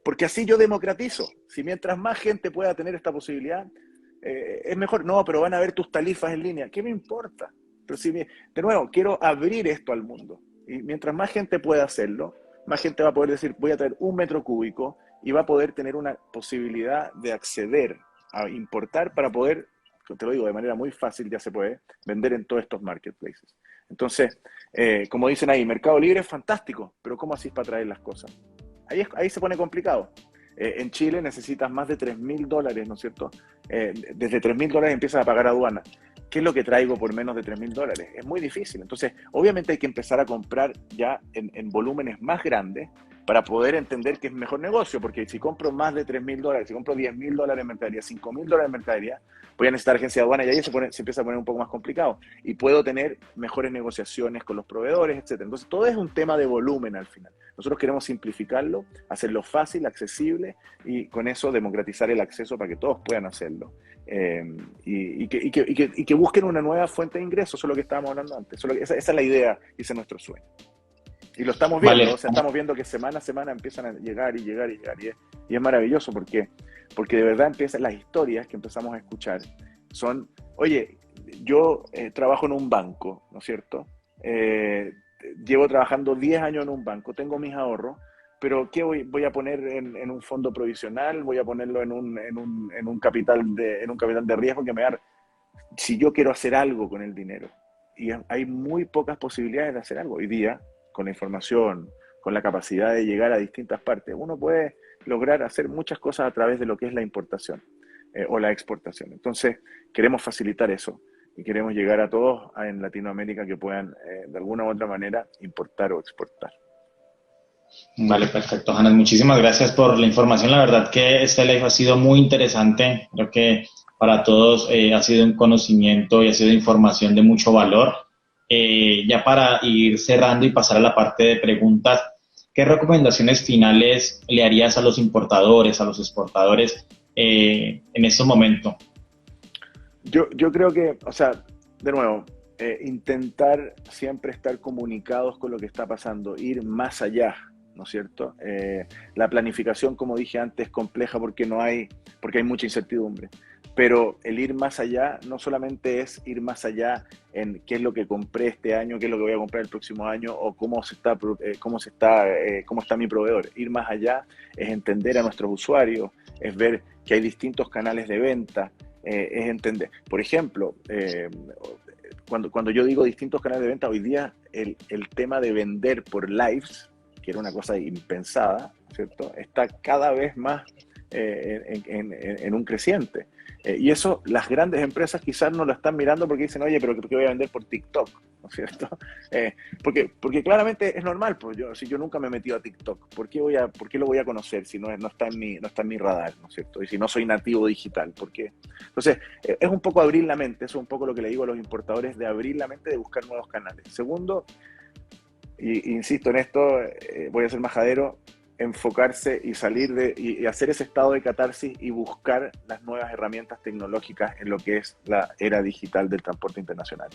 porque así yo democratizo. Si mientras más gente pueda tener esta posibilidad, es mejor. No, pero van a ver tus tarifas en línea. ¿Qué me importa? Pero de nuevo, quiero abrir esto al mundo. Y mientras más gente pueda hacerlo, más gente va a poder decir, voy a traer 1 metro cúbico y va a poder tener una posibilidad de acceder a importar para poder, te lo digo de manera muy fácil, ya se puede vender en todos estos marketplaces. Entonces, como dicen ahí, Mercado Libre es fantástico, pero ¿cómo así para traer las cosas? Ahí se pone complicado. En Chile necesitas más de $3.000, ¿no es cierto? Desde $3.000 empiezas a pagar aduana. ¿qué es lo que traigo por menos de $3.000? Es muy difícil. Entonces, obviamente hay que empezar a comprar ya en volúmenes más grandes para poder entender que es mejor negocio, porque si compro más de $3.000, si compro $10.000 en mercadería, $5.000 en mercadería, voy a necesitar agencia de aduana y ahí se empieza a poner un poco más complicado. Y puedo tener mejores negociaciones con los proveedores, etcétera. Entonces, todo es un tema de volumen al final. Nosotros queremos simplificarlo, hacerlo fácil, accesible y con eso democratizar el acceso para que todos puedan hacerlo. Y que busquen una nueva fuente de ingresos, eso es lo que estábamos hablando antes. Esa es la idea, ese es nuestro sueño. Y lo estamos viendo, Vale. o sea, estamos viendo que semana a semana empiezan a llegar y llegar y llegar. Y es maravilloso porque de verdad empiezan las historias que empezamos a escuchar. Son, oye, yo trabajo en un banco, ¿no es cierto? Llevo trabajando 10 años en un banco, tengo mis ahorros, pero ¿qué voy a poner en un fondo provisional? ¿Voy a ponerlo en un capital de riesgo que me da? Si yo quiero hacer algo con el dinero, y hay muy pocas posibilidades de hacer algo hoy día, con la información, con la capacidad de llegar a distintas partes, uno puede lograr hacer muchas cosas a través de lo que es la importación o la exportación. Entonces, queremos facilitar eso y queremos llegar a todos en Latinoamérica que puedan, de alguna u otra manera, importar o exportar. Vale, perfecto, Hannes. Muchísimas gracias por la información. La verdad que este live ha sido muy interesante. Creo que para todos ha sido un conocimiento y ha sido información de mucho valor. Ya para ir cerrando y pasar a la parte de preguntas, ¿qué recomendaciones finales le harías a los importadores, a los exportadores en este momento? Yo creo que, o sea, de nuevo, intentar siempre estar comunicados con lo que está pasando, ir más allá, ¿no es cierto? La planificación, como dije antes, es compleja porque hay mucha incertidumbre. Pero el ir más allá no solamente es ir más allá en qué es lo que compré este año, qué es lo que voy a comprar el próximo año o cómo está mi proveedor. Ir más allá es entender a nuestros usuarios, es ver que hay distintos canales de venta, es entender. Por ejemplo, cuando yo digo distintos canales de venta, hoy día el tema de vender por lives, que era una cosa impensada, ¿cierto? Está cada vez más en un creciente. Y eso las grandes empresas quizás no lo están mirando porque dicen, oye, pero ¿qué voy a vender por TikTok? ¿No es cierto? Porque claramente es normal, pues si yo nunca me he metido a TikTok, ¿por qué lo voy a conocer si no está en mi radar? ¿No es cierto? Y si no soy nativo digital, ¿por qué? Entonces, es un poco abrir la mente, eso es un poco lo que le digo a los importadores, de abrir la mente, de buscar nuevos canales. Segundo, y insisto en esto, voy a ser majadero, enfocarse y y hacer ese estado de catarsis y buscar las nuevas herramientas tecnológicas en lo que es la era digital del transporte internacional.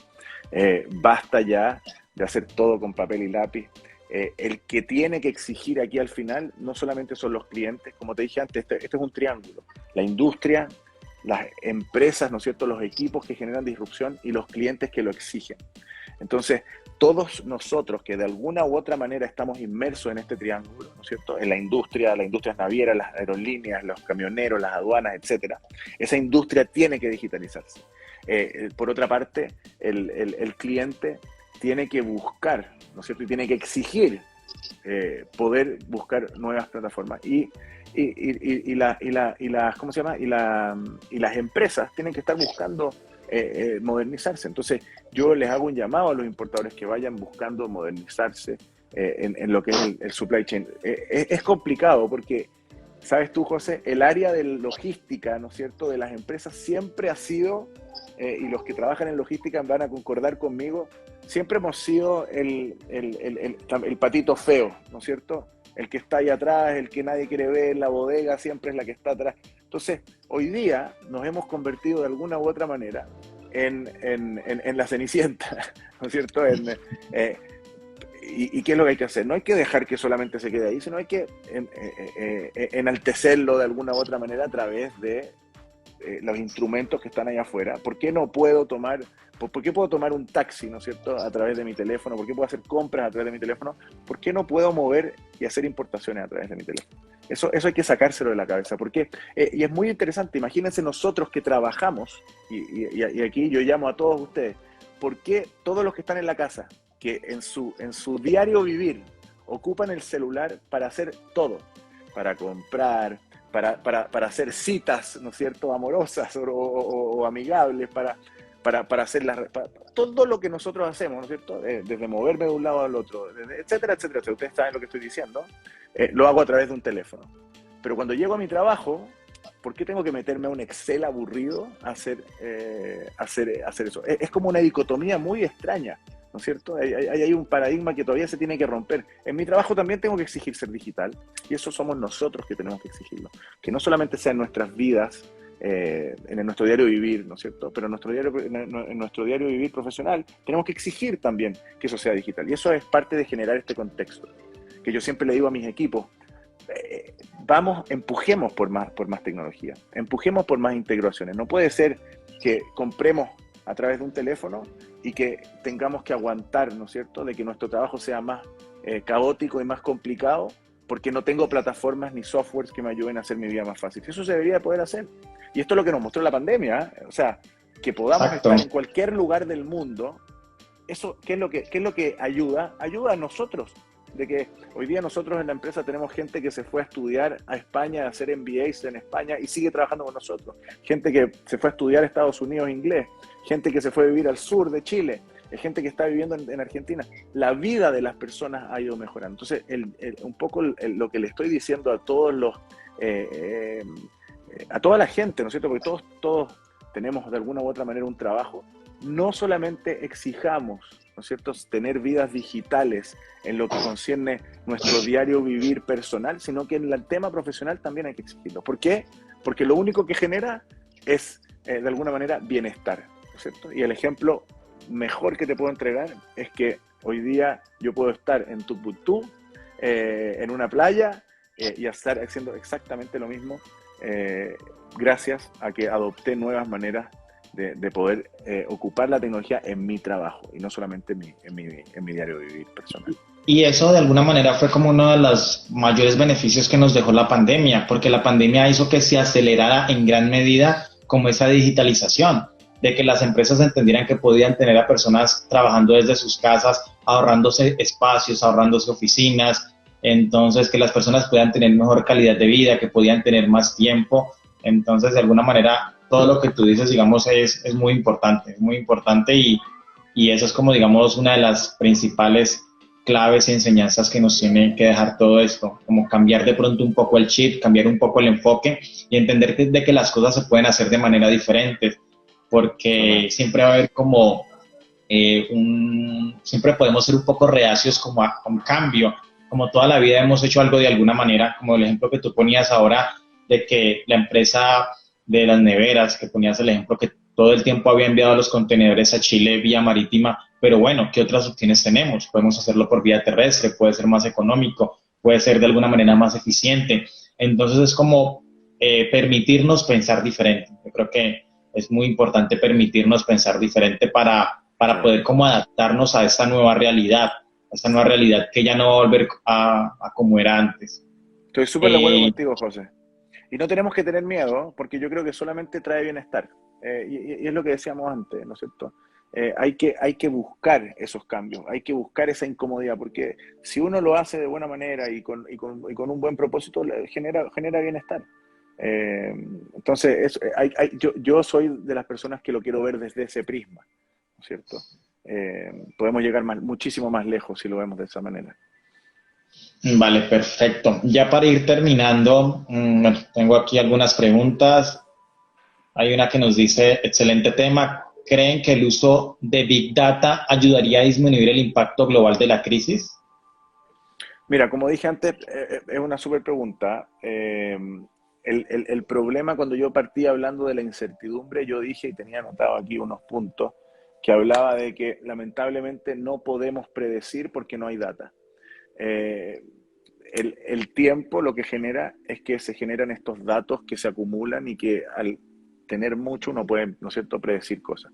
Basta ya de hacer todo con papel y lápiz. El que tiene que exigir aquí al final no solamente son los clientes, como te dije antes, este es un triángulo. La industria, las empresas, ¿no es cierto?, los equipos que generan disrupción y los clientes que lo exigen. Entonces, todos nosotros que de alguna u otra manera estamos inmersos en este triángulo, ¿no es cierto?, en las industrias navieras, las aerolíneas, los camioneros, las aduanas, etcétera, esa industria tiene que digitalizarse. Por otra parte, el cliente tiene que buscar, ¿no es cierto?, y tiene que exigir poder buscar nuevas plataformas. ¿Cómo se llama? Y las empresas tienen que estar buscando modernizarse. Entonces, yo les hago un llamado a los importadores que vayan buscando modernizarse en lo que es el supply chain. Es complicado porque, ¿sabes tú, José? El área de logística, ¿no es cierto?, de las empresas siempre ha sido, y los que trabajan en logística van a concordar conmigo, siempre hemos sido el patito feo, ¿no es cierto? El que está ahí atrás, el que nadie quiere ver, la bodega siempre es la que está atrás. Entonces, hoy día nos hemos convertido de alguna u otra manera en la Cenicienta, ¿no es cierto? ¿Y qué es lo que hay que hacer? No hay que dejar que solamente se quede ahí, sino hay que enaltecerlo de alguna u otra manera a través de los instrumentos que están allá afuera. ¿Por qué no puedo tomar, por qué puedo tomar un taxi, ¿no es cierto?, a través de mi teléfono? ¿Por qué puedo hacer compras a través de mi teléfono? ¿Por qué no puedo mover y hacer importaciones a través de mi teléfono? Eso hay que sacárselo de la cabeza. ¿Por qué? Y es muy interesante. Imagínense nosotros que trabajamos, y aquí yo llamo a todos ustedes, ¿por qué todos los que están en la casa, que en su diario vivir ocupan el celular para hacer todo? Para comprar, para hacer citas, ¿no es cierto?, amorosas o amigables, para hacer todo lo que nosotros hacemos, ¿no es cierto? Desde moverme de un lado al otro, etcétera, etcétera. Ustedes saben lo que estoy diciendo. Lo hago a través de un teléfono. Pero cuando llego a mi trabajo, ¿por qué tengo que meterme a un Excel aburrido a hacer eso? Es como una dicotomía muy extraña, ¿no es cierto? Hay un paradigma que todavía se tiene que romper. En mi trabajo también tengo que exigir ser digital, y eso somos nosotros que tenemos que exigirlo. Que no solamente sea en nuestras vidas, en nuestro diario vivir, ¿no es cierto? Pero en nuestro diario vivir profesional tenemos que exigir también que eso sea digital. Y eso es parte de generar este contexto, que yo siempre le digo a mis equipos, empujemos por más tecnología, empujemos por más integraciones. No puede ser que compremos a través de un teléfono y que tengamos que aguantar, ¿no es cierto?, de que nuestro trabajo sea más caótico y más complicado porque no tengo plataformas ni softwares que me ayuden a hacer mi vida más fácil. Eso se debería poder hacer. Y esto es lo que nos mostró la pandemia, ¿eh? O sea, que podamos Exacto. estar en cualquier lugar del mundo. Eso, ¿qué es lo que ayuda? Ayuda a nosotros. De que hoy día nosotros en la empresa tenemos gente que se fue a estudiar a España, a hacer MBAs en España y sigue trabajando con nosotros. Gente que se fue a estudiar a Estados Unidos inglés, gente que se fue a vivir al sur de Chile, gente que está viviendo en Argentina. La vida de las personas ha ido mejorando. Entonces, un poco lo que le estoy diciendo a todos a toda la gente, ¿no es cierto? Porque todos tenemos de alguna u otra manera un trabajo. No solamente exijamos, ¿no es cierto?, tener vidas digitales en lo que concierne nuestro diario vivir personal, sino que en el tema profesional también hay que exigirlo. ¿Por qué? Porque lo único que genera es, de alguna manera, bienestar, ¿no es cierto? Y el ejemplo mejor que te puedo entregar es que hoy día yo puedo estar en Tumbutú, en una playa, y estar haciendo exactamente lo mismo, gracias a que adopté nuevas maneras de poder ocupar la tecnología en mi trabajo y no solamente en mi diario de vivir personal. Y eso de alguna manera fue como uno de los mayores beneficios que nos dejó la pandemia, porque la pandemia hizo que se acelerara en gran medida como esa digitalización, de que las empresas entendieran que podían tener a personas trabajando desde sus casas, ahorrándose espacios, ahorrándose oficinas, entonces que las personas puedan tener mejor calidad de vida, que podían tener más tiempo. Entonces, de alguna manera, todo lo que tú dices, digamos, es muy importante y eso es como, digamos, una de las principales claves y enseñanzas que nos tiene que dejar todo esto, como cambiar de pronto un poco el chip, cambiar un poco el enfoque y entender de que las cosas se pueden hacer de manera diferente, porque siempre va a haber como siempre podemos ser un poco reacios como a un cambio, como toda la vida hemos hecho algo de alguna manera, como el ejemplo que tú ponías ahora de que la empresa de las neveras, que ponías el ejemplo que todo el tiempo había enviado los contenedores a Chile vía marítima, pero bueno, ¿qué otras opciones tenemos? Podemos hacerlo por vía terrestre, puede ser más económico, puede ser de alguna manera más eficiente. Entonces es como permitirnos pensar diferente. Yo creo que es muy importante permitirnos pensar diferente para poder como adaptarnos a esta nueva realidad que ya no va a volver a como era antes. Estoy súper de acuerdo contigo, José. Y no tenemos que tener miedo, porque yo creo que solamente trae bienestar. Y es lo que decíamos antes, ¿no es cierto? Hay que buscar esos cambios, hay que buscar esa incomodidad, porque si uno lo hace de buena manera y con un buen propósito, genera bienestar. Entonces, yo soy de las personas que lo quiero ver desde ese prisma, ¿no es cierto? Podemos llegar muchísimo más lejos si lo vemos de esa manera. Vale, perfecto. Ya para ir terminando, bueno, tengo aquí algunas preguntas. Hay una que nos dice, excelente tema. ¿Creen que el uso de Big Data ayudaría a disminuir el impacto global de la crisis? Mira, como dije antes, es una súper pregunta. El problema cuando yo partí hablando de la incertidumbre, yo dije, y tenía anotado aquí unos puntos, que hablaba de que lamentablemente no podemos predecir porque no hay data. El tiempo lo que genera es que se generan estos datos que se acumulan y que al tener mucho uno puede, ¿no es cierto?, predecir cosas.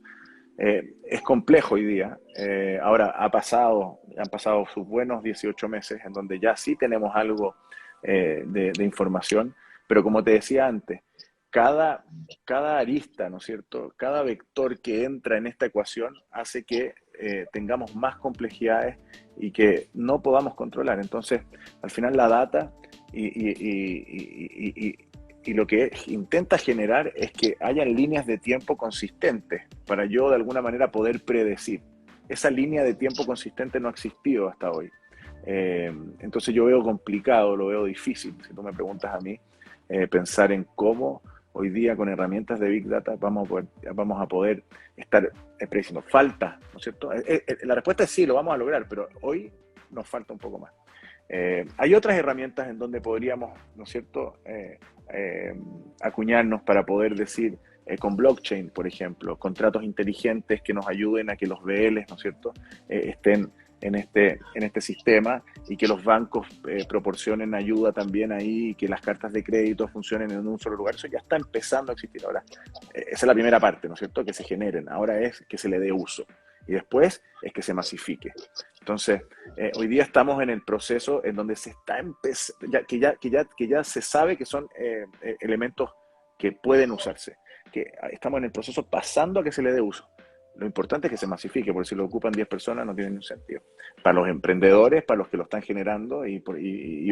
Es complejo hoy día. Ahora han pasado sus buenos 18 meses en donde ya sí tenemos algo de información, pero como te decía antes, cada arista, ¿no es cierto?, cada vector que entra en esta ecuación hace que tengamos más complejidades y que no podamos controlar. Entonces, al final la data y lo que intenta generar es que hayan líneas de tiempo consistentes para yo de alguna manera poder predecir. Esa línea de tiempo consistente no ha existido hasta hoy. Entonces yo veo complicado, lo veo difícil, si tú me preguntas a mí, pensar en cómo hoy día con herramientas de Big Data vamos a poder estar prediciendo. Falta, ¿no es cierto? La respuesta es sí, lo vamos a lograr, pero hoy nos falta un poco más. Hay otras herramientas en donde podríamos, ¿no es cierto?, acuñarnos para poder decir, con blockchain, por ejemplo, contratos inteligentes que nos ayuden a que los BLs, ¿no es cierto?, estén en este sistema y que los bancos proporcionen ayuda también ahí y que las cartas de crédito funcionen en un solo lugar. Eso ya está empezando a existir. Ahora, esa es la primera parte, ¿no es cierto?, que se generen. Ahora es que se le dé uso. Y después es que se masifique. Entonces, hoy día estamos en el proceso en donde se está empezando, que ya se sabe que son elementos que pueden usarse, que estamos en el proceso pasando a que se le dé uso. Lo importante es que se masifique, porque si lo ocupan 10 personas no tiene ningún sentido. Para los emprendedores, para los que lo están generando y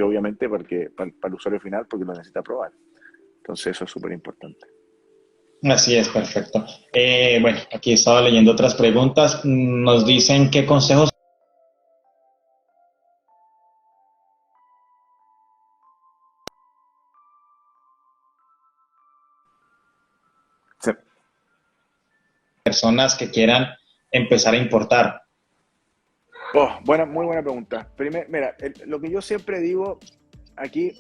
obviamente para el usuario final, porque lo necesita probar. Entonces eso es súper importante. Así es, perfecto. Bueno, aquí estaba leyendo otras preguntas. Nos dicen qué consejos Sí. personas que quieran empezar a importar. Muy buena pregunta. Mira, lo que yo siempre digo aquí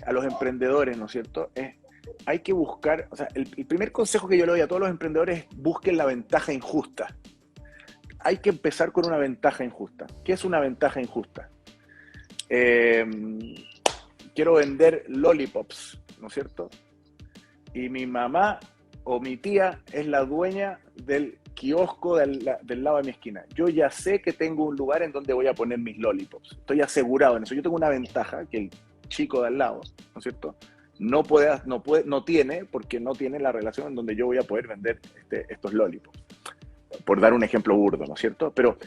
a los emprendedores, ¿no es cierto?, es hay que buscar, o sea, el primer consejo que yo le doy a todos los emprendedores es busquen la ventaja injusta. Hay que empezar con una ventaja injusta. ¿Qué es una ventaja injusta? Quiero vender lollipops, ¿no es cierto? Y mi mamá o mi tía es la dueña del kiosco del lado de mi esquina. Yo ya sé que tengo un lugar en donde voy a poner mis lollipops. Estoy asegurado en eso. Yo tengo una ventaja que el chico de al lado, ¿no es cierto?, no tiene, porque no tiene la relación en donde yo voy a poder vender estos lollipops. Por dar un ejemplo burdo, ¿no es cierto? Pero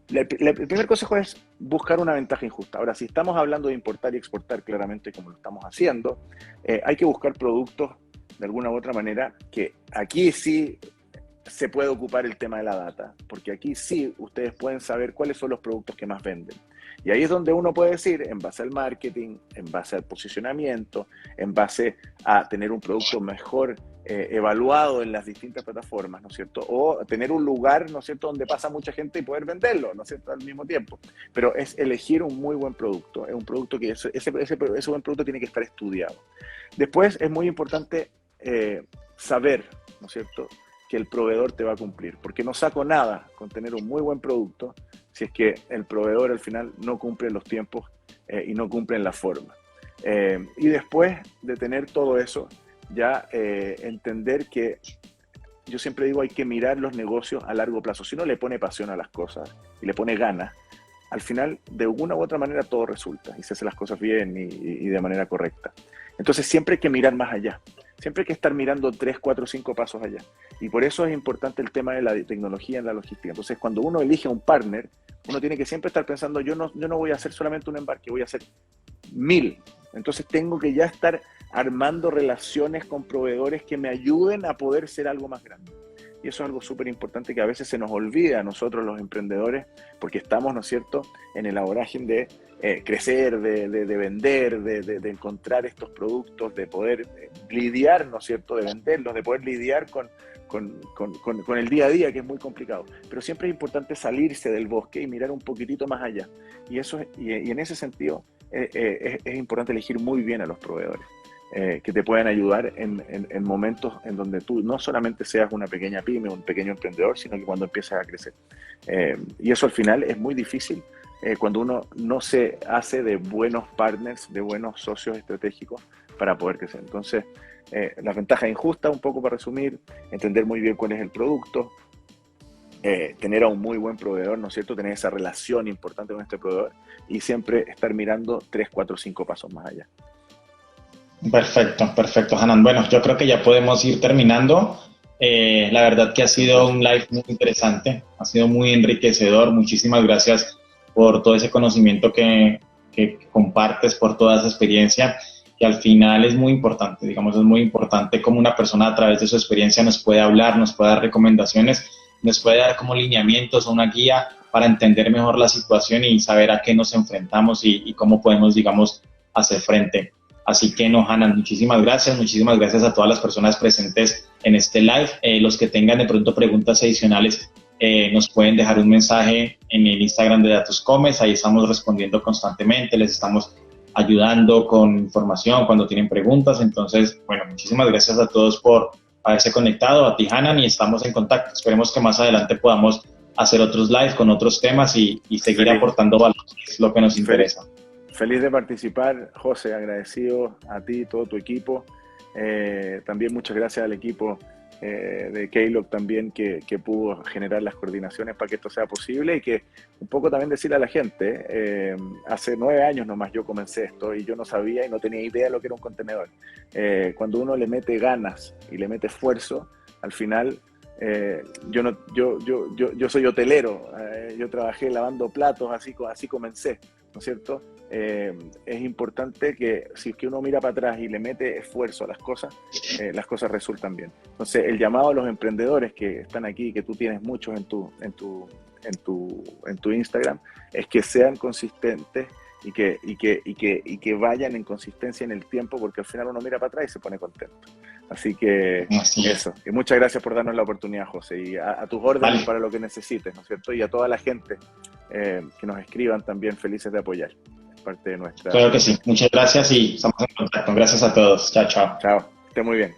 el primer consejo es buscar una ventaja injusta. Ahora, si estamos hablando de importar y exportar claramente como lo estamos haciendo, hay que buscar productos de alguna u otra manera que aquí sí se puede ocupar el tema de la data, porque aquí sí ustedes pueden saber cuáles son los productos que más venden. Y ahí es donde uno puede decir, en base al marketing, en base al posicionamiento, en base a tener un producto mejor evaluado en las distintas plataformas, ¿no es cierto? O tener un lugar, ¿no es cierto?, donde pasa mucha gente y poder venderlo, ¿no es cierto?, al mismo tiempo. Pero es elegir un muy buen producto. Es un producto que ese buen producto tiene que estar estudiado. Después es muy importante saber, ¿no es cierto?, que el proveedor te va a cumplir, porque no saco nada con tener un muy buen producto si es que el proveedor al final no cumple los tiempos y no cumple en la forma. Y después de tener todo eso, ya entender que yo siempre digo hay que mirar los negocios a largo plazo. Si uno le pone pasión a las cosas y le pone ganas, al final de una u otra manera todo resulta y se hacen las cosas bien y de manera correcta. Entonces siempre hay que mirar más allá. Siempre hay que estar mirando 3, 4, 5 pasos allá. Y por eso es importante el tema de la tecnología en la logística. Entonces, cuando uno elige un partner, uno tiene que siempre estar pensando, yo no voy a hacer solamente un embarque, voy a hacer 1000. Entonces, tengo que ya estar armando relaciones con proveedores que me ayuden a poder ser algo más grande. Y eso es algo súper importante que a veces se nos olvida a nosotros los emprendedores, porque estamos, ¿no es cierto?, en el vorágine de crecer, de vender, de encontrar estos productos, de poder lidiar, ¿no es cierto?, de venderlos, de poder lidiar con el día a día, que es muy complicado. Pero siempre es importante salirse del bosque y mirar un poquitito más allá. Y en ese sentido es importante elegir muy bien a los proveedores. Que te puedan ayudar en momentos en donde tú no solamente seas una pequeña pyme, un pequeño emprendedor, sino que cuando empiezas a crecer. Y eso al final es muy difícil cuando uno no se hace de buenos partners, de buenos socios estratégicos para poder crecer. Entonces, las ventajas injustas, un poco para resumir, entender muy bien cuál es el producto, tener a un muy buen proveedor, ¿no es cierto?, tener esa relación importante con este proveedor y siempre estar mirando 3, 4, 5 pasos más allá. Perfecto, perfecto, Hanan. Bueno, yo creo que ya podemos ir terminando. La verdad que ha sido un live muy interesante, ha sido muy enriquecedor. Muchísimas gracias por todo ese conocimiento que compartes, por toda esa experiencia. y al final es muy importante, digamos, es muy importante como una persona a través de su experiencia nos puede hablar, nos puede dar recomendaciones, nos puede dar como lineamientos o una guía para entender mejor la situación y saber a qué nos enfrentamos y cómo podemos, digamos, hacer frente. Así que, no, Hanan, muchísimas gracias a todas las personas presentes en este live. Los que tengan de pronto preguntas adicionales, nos pueden dejar un mensaje en el Instagram de Datos Comes, ahí estamos respondiendo constantemente, les estamos ayudando con información cuando tienen preguntas. Entonces, bueno, muchísimas gracias a todos por haberse conectado, a ti, Hanan, y estamos en contacto. Esperemos que más adelante podamos hacer otros lives con otros temas y seguir aportando valor, que es lo que nos interesa. Feliz de participar, José, agradecido a ti y todo tu equipo. También muchas gracias al equipo de Keylog también que pudo generar las coordinaciones para que esto sea posible y que un poco también decirle a la gente, hace 9 años nomás yo comencé esto y yo no sabía y no tenía idea de lo que era un contenedor. Cuando uno le mete ganas y le mete esfuerzo, al final yo soy hotelero, yo trabajé lavando platos, así comencé, ¿no es cierto? Es importante que si es que uno mira para atrás y le mete esfuerzo a las cosas resultan bien. Entonces, el llamado a los emprendedores que están aquí, que tú tienes muchos en tu Instagram, es que sean consistentes y que vayan en consistencia en el tiempo, porque al final uno mira para atrás y se pone contento. Así que eso. Y muchas gracias por darnos la oportunidad, José, y a tus órdenes para lo que necesites, ¿no es cierto? Y a toda la gente que nos escriban también, felices de apoyar. Parte de nuestra... Claro que sí. Muchas gracias y estamos en contacto. Gracias a todos. Chao, chao. Chao. Esté muy bien.